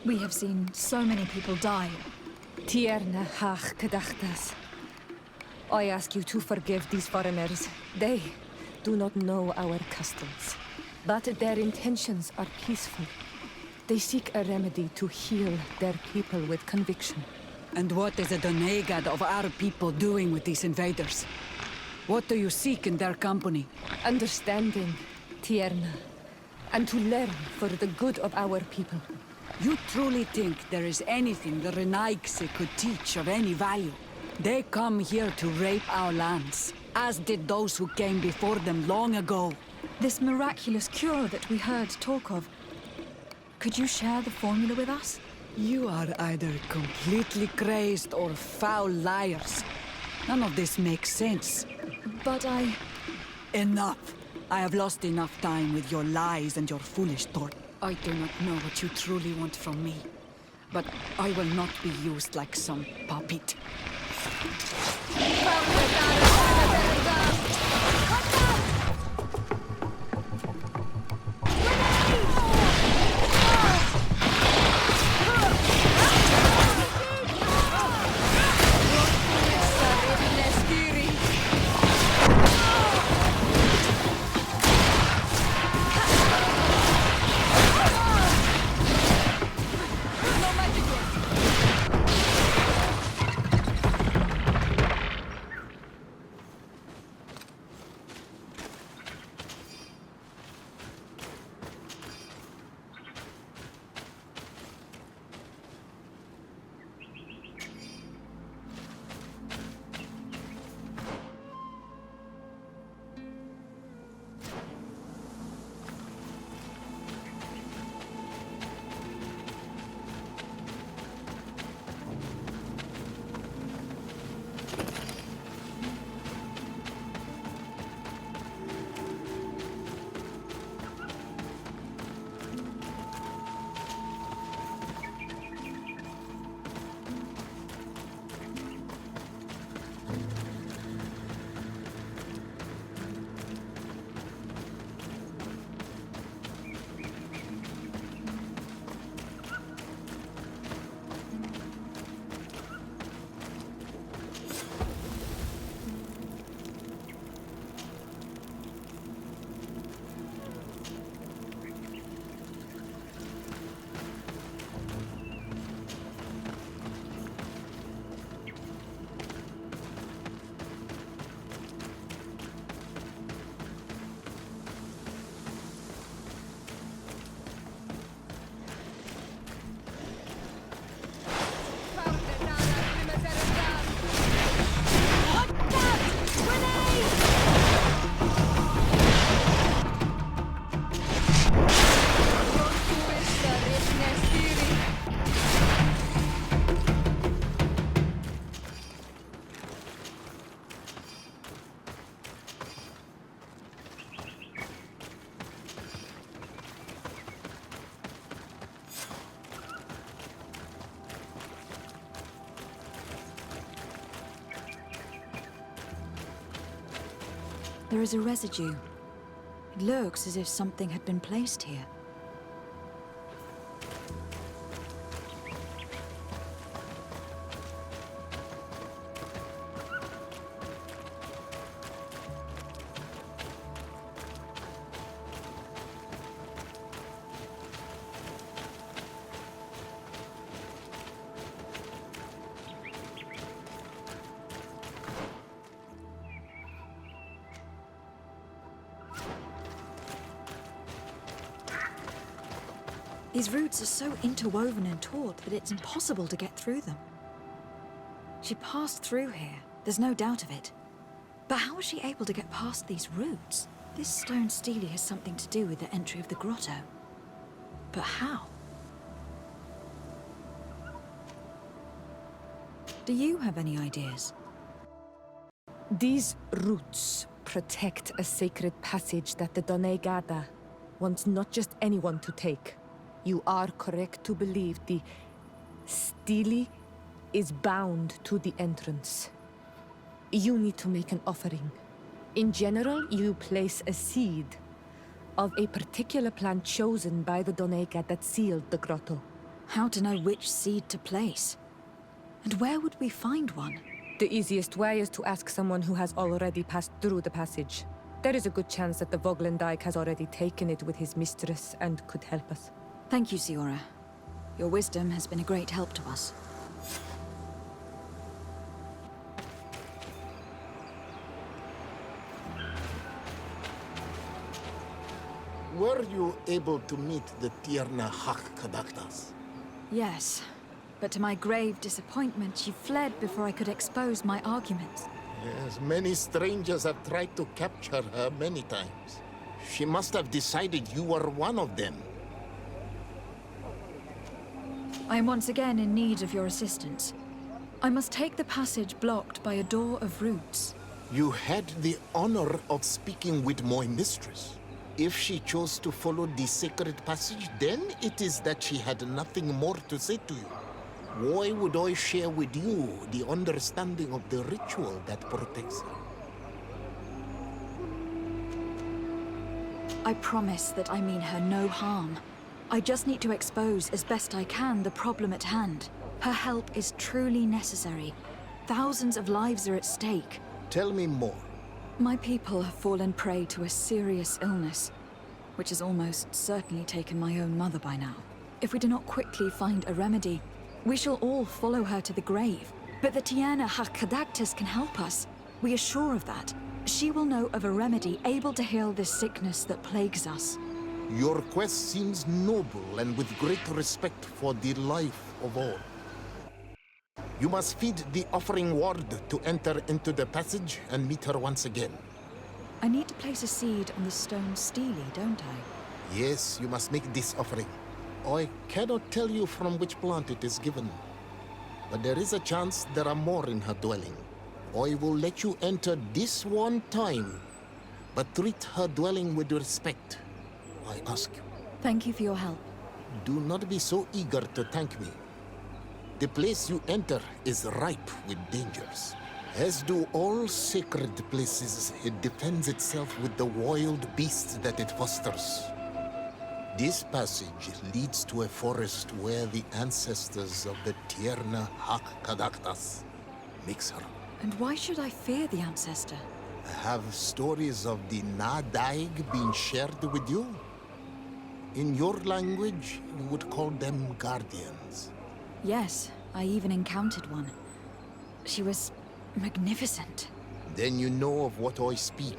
S1: We have seen so many people die.
S2: Tierna hach kadachtas. I ask you to forgive these foreigners. They do not know our customs. But their intentions are peaceful. They seek a remedy to heal their people with conviction.
S8: And what is the Donegad of our people doing with these invaders? What do you seek in their company?
S2: Understanding, Tierna. And to learn for the good of our people.
S8: You truly think there is anything the Renaixe could teach of any value? They come here to rape our lands, as did those who came before them long ago.
S1: This miraculous cure that we heard talk of, could you share the formula with us?
S8: You are either completely crazed or foul liars. None of this makes sense.
S1: But
S8: Enough! I have lost enough time with your lies and your foolish talk. I do not know what you truly want from me, but I will not be used like some puppet.
S1: There is a residue. It looks as if something had been placed here. These roots are so interwoven and taut that it's impossible to get through them. She passed through here, there's no doubt of it. But how was she able to get past these roots? This stone stele has something to do with the entry of the grotto. But how? Do you have any ideas?
S2: These roots protect a sacred passage that the Donegada wants not just anyone to take. You are correct to believe the stele is bound to the entrance. You need to make an offering. In general, you place a seed of a particular plant chosen by the Donega that sealed the grotto.
S1: How to know which seed to place? And where would we find one?
S2: The easiest way is to ask someone who has already passed through the passage. There is a good chance that the Voglendike has already taken it with his mistress and could help us.
S1: Thank you, Siora. Your wisdom has been a great help to us.
S12: Were you able to meet the Tir-Fraди?
S1: Yes, but to my grave disappointment, she fled before I could expose my arguments.
S12: Yes, many strangers have tried to capture her many times. She must have decided you were one of them.
S1: I am once again in need of your assistance. I must take the passage blocked by a door of roots.
S12: You had the honor of speaking with my mistress. If she chose to follow the sacred passage, then it is that she had nothing more to say to you. Why would I share with you the understanding of the ritual that protects her?
S1: I promise that I mean her no harm. I just need to expose as best I can the problem at hand. Her help is truly necessary. Thousands of lives are at stake.
S12: Tell me more.
S1: My people have fallen prey to a serious illness, which has almost certainly taken my own mother by now. If we do not quickly find a remedy, we shall all follow her to the grave. But the Tir-Fradi can help us. We are sure of that. She will know of a remedy able to heal this sickness that plagues us.
S12: Your quest seems noble and with great respect for the life of all. You must feed the offering ward to enter into the passage and meet her once again.
S1: I need to place a seed on the stone stele, don't I?
S12: Yes, you must make this offering. I cannot tell you from which plant it is given, but there is a chance there are more in her dwelling. I will let you enter this one time, but treat her dwelling with respect, I ask you.
S1: Thank you for your help.
S12: Do not be so eager to thank me. The place you enter is ripe with dangers. As do all sacred places, it defends itself with the wild beasts that it fosters. This passage leads to a forest where the ancestors of the Tir-Fradi mix her.
S1: And why should I fear the ancestor?
S12: Have stories of the Nadaig been shared with you? In your language, you would call them guardians.
S1: Yes, I even encountered one. She was magnificent.
S12: Then you know of what I speak.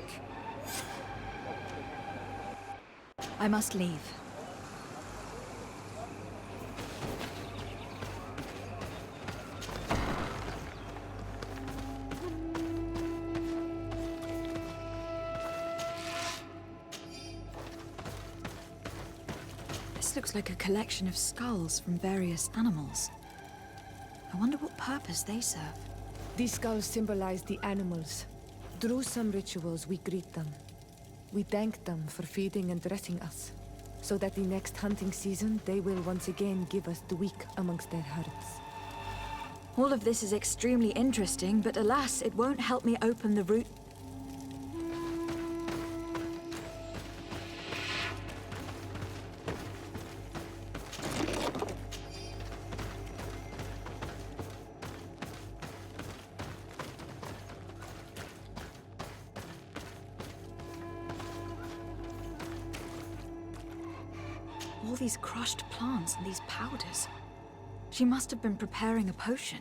S1: I must leave. This looks like a collection of skulls from various animals. I wonder what purpose they serve.
S2: These skulls symbolize the animals. Through some rituals, we greet them. We thank them for feeding and dressing us, so that the next hunting season, they will once again give us the weak amongst their herds.
S1: All of this is extremely interesting, but alas, it won't help me open the root. All these crushed plants and these powders. She must have been preparing a potion.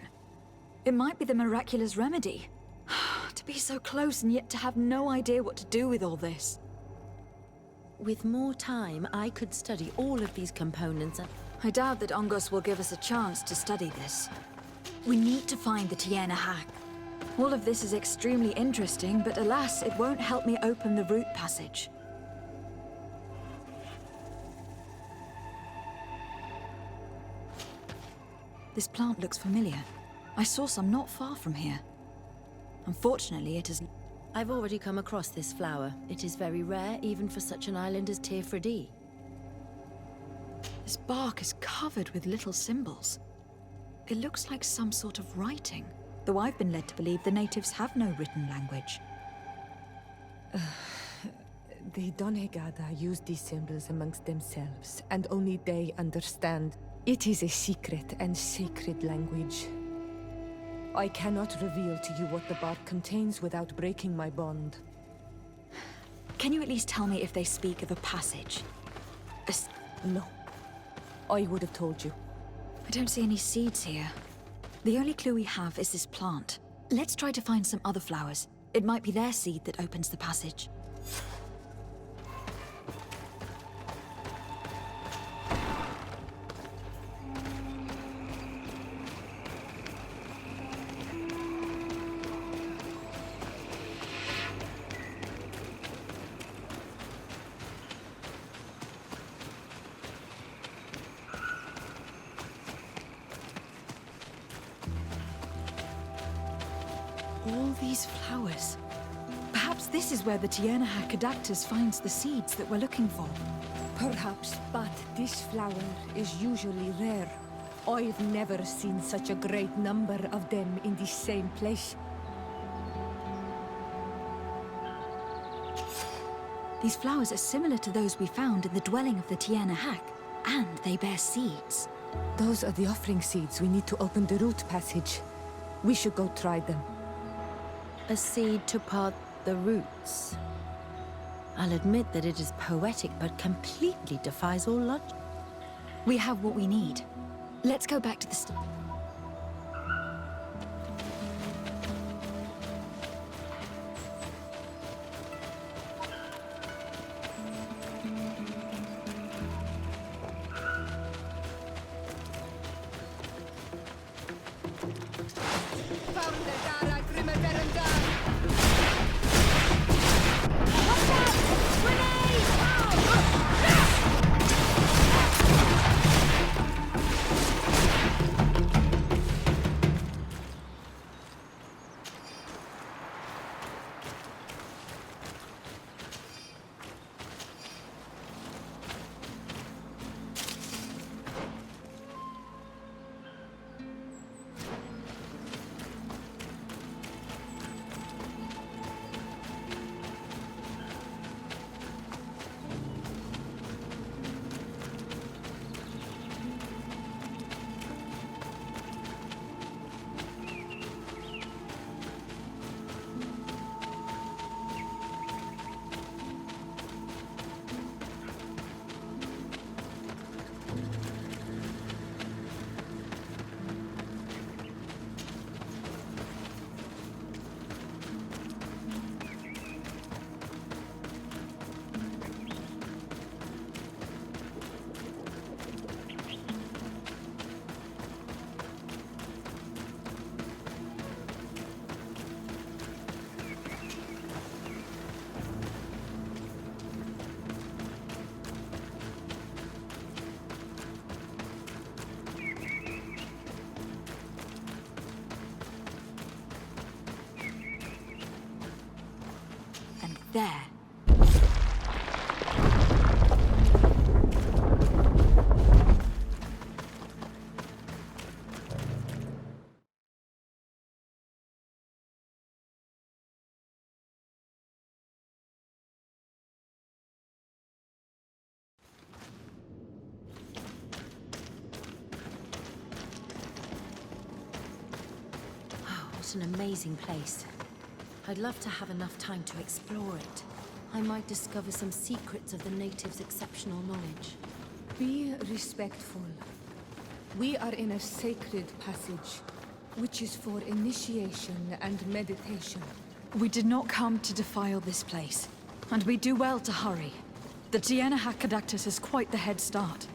S1: It might be the miraculous remedy. To be so close and yet to have no idea what to do with all this.
S3: With more time, I could study all of these components and...
S1: I doubt that Ongos will give us a chance to study this. We need to find the Tiena hack. All of this is extremely interesting, but alas, it won't help me open the route passage. This plant looks familiar. I saw some not far from here. Unfortunately, it is...
S3: I've already come across this flower. It is very rare, even for such an island as Tir-Fradi.
S1: This bark is covered with little symbols. It looks like some sort of writing, though I've been led to believe the natives have no written language.
S2: The Donegada use these symbols amongst themselves, and only they understand. It is a secret and sacred language. I cannot reveal to you what the bark contains without breaking my bond.
S1: Can you at least tell me if they speak of a passage?
S2: No. I would have told you.
S1: I don't see any seeds here. The only clue we have is this plant. Let's try to find some other flowers. It might be their seed that opens the passage. All these flowers. Perhaps this is where the Tiena Cadactus finds the seeds that we're looking for.
S2: Perhaps, but this flower is usually rare. I've never seen such a great number of them in the same place.
S1: These flowers are similar to those we found in the dwelling of the Tiena hack, and they bear seeds.
S2: Those are the offering seeds we need to open the route passage. We should go try them.
S3: A seed to part the roots. I'll admit that it is poetic, but completely defies all logic.
S1: We have what we need. Let's go back to the there.
S3: What an amazing place. I'd love to have enough time to explore it. I might discover some secrets of the natives' exceptional knowledge.
S2: Be respectful. We are in a sacred passage, which is for initiation and meditation.
S1: We did not come to defile this place, and we do well to hurry. The Tiana-Hakadactus has quite the head start.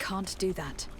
S1: can't do that.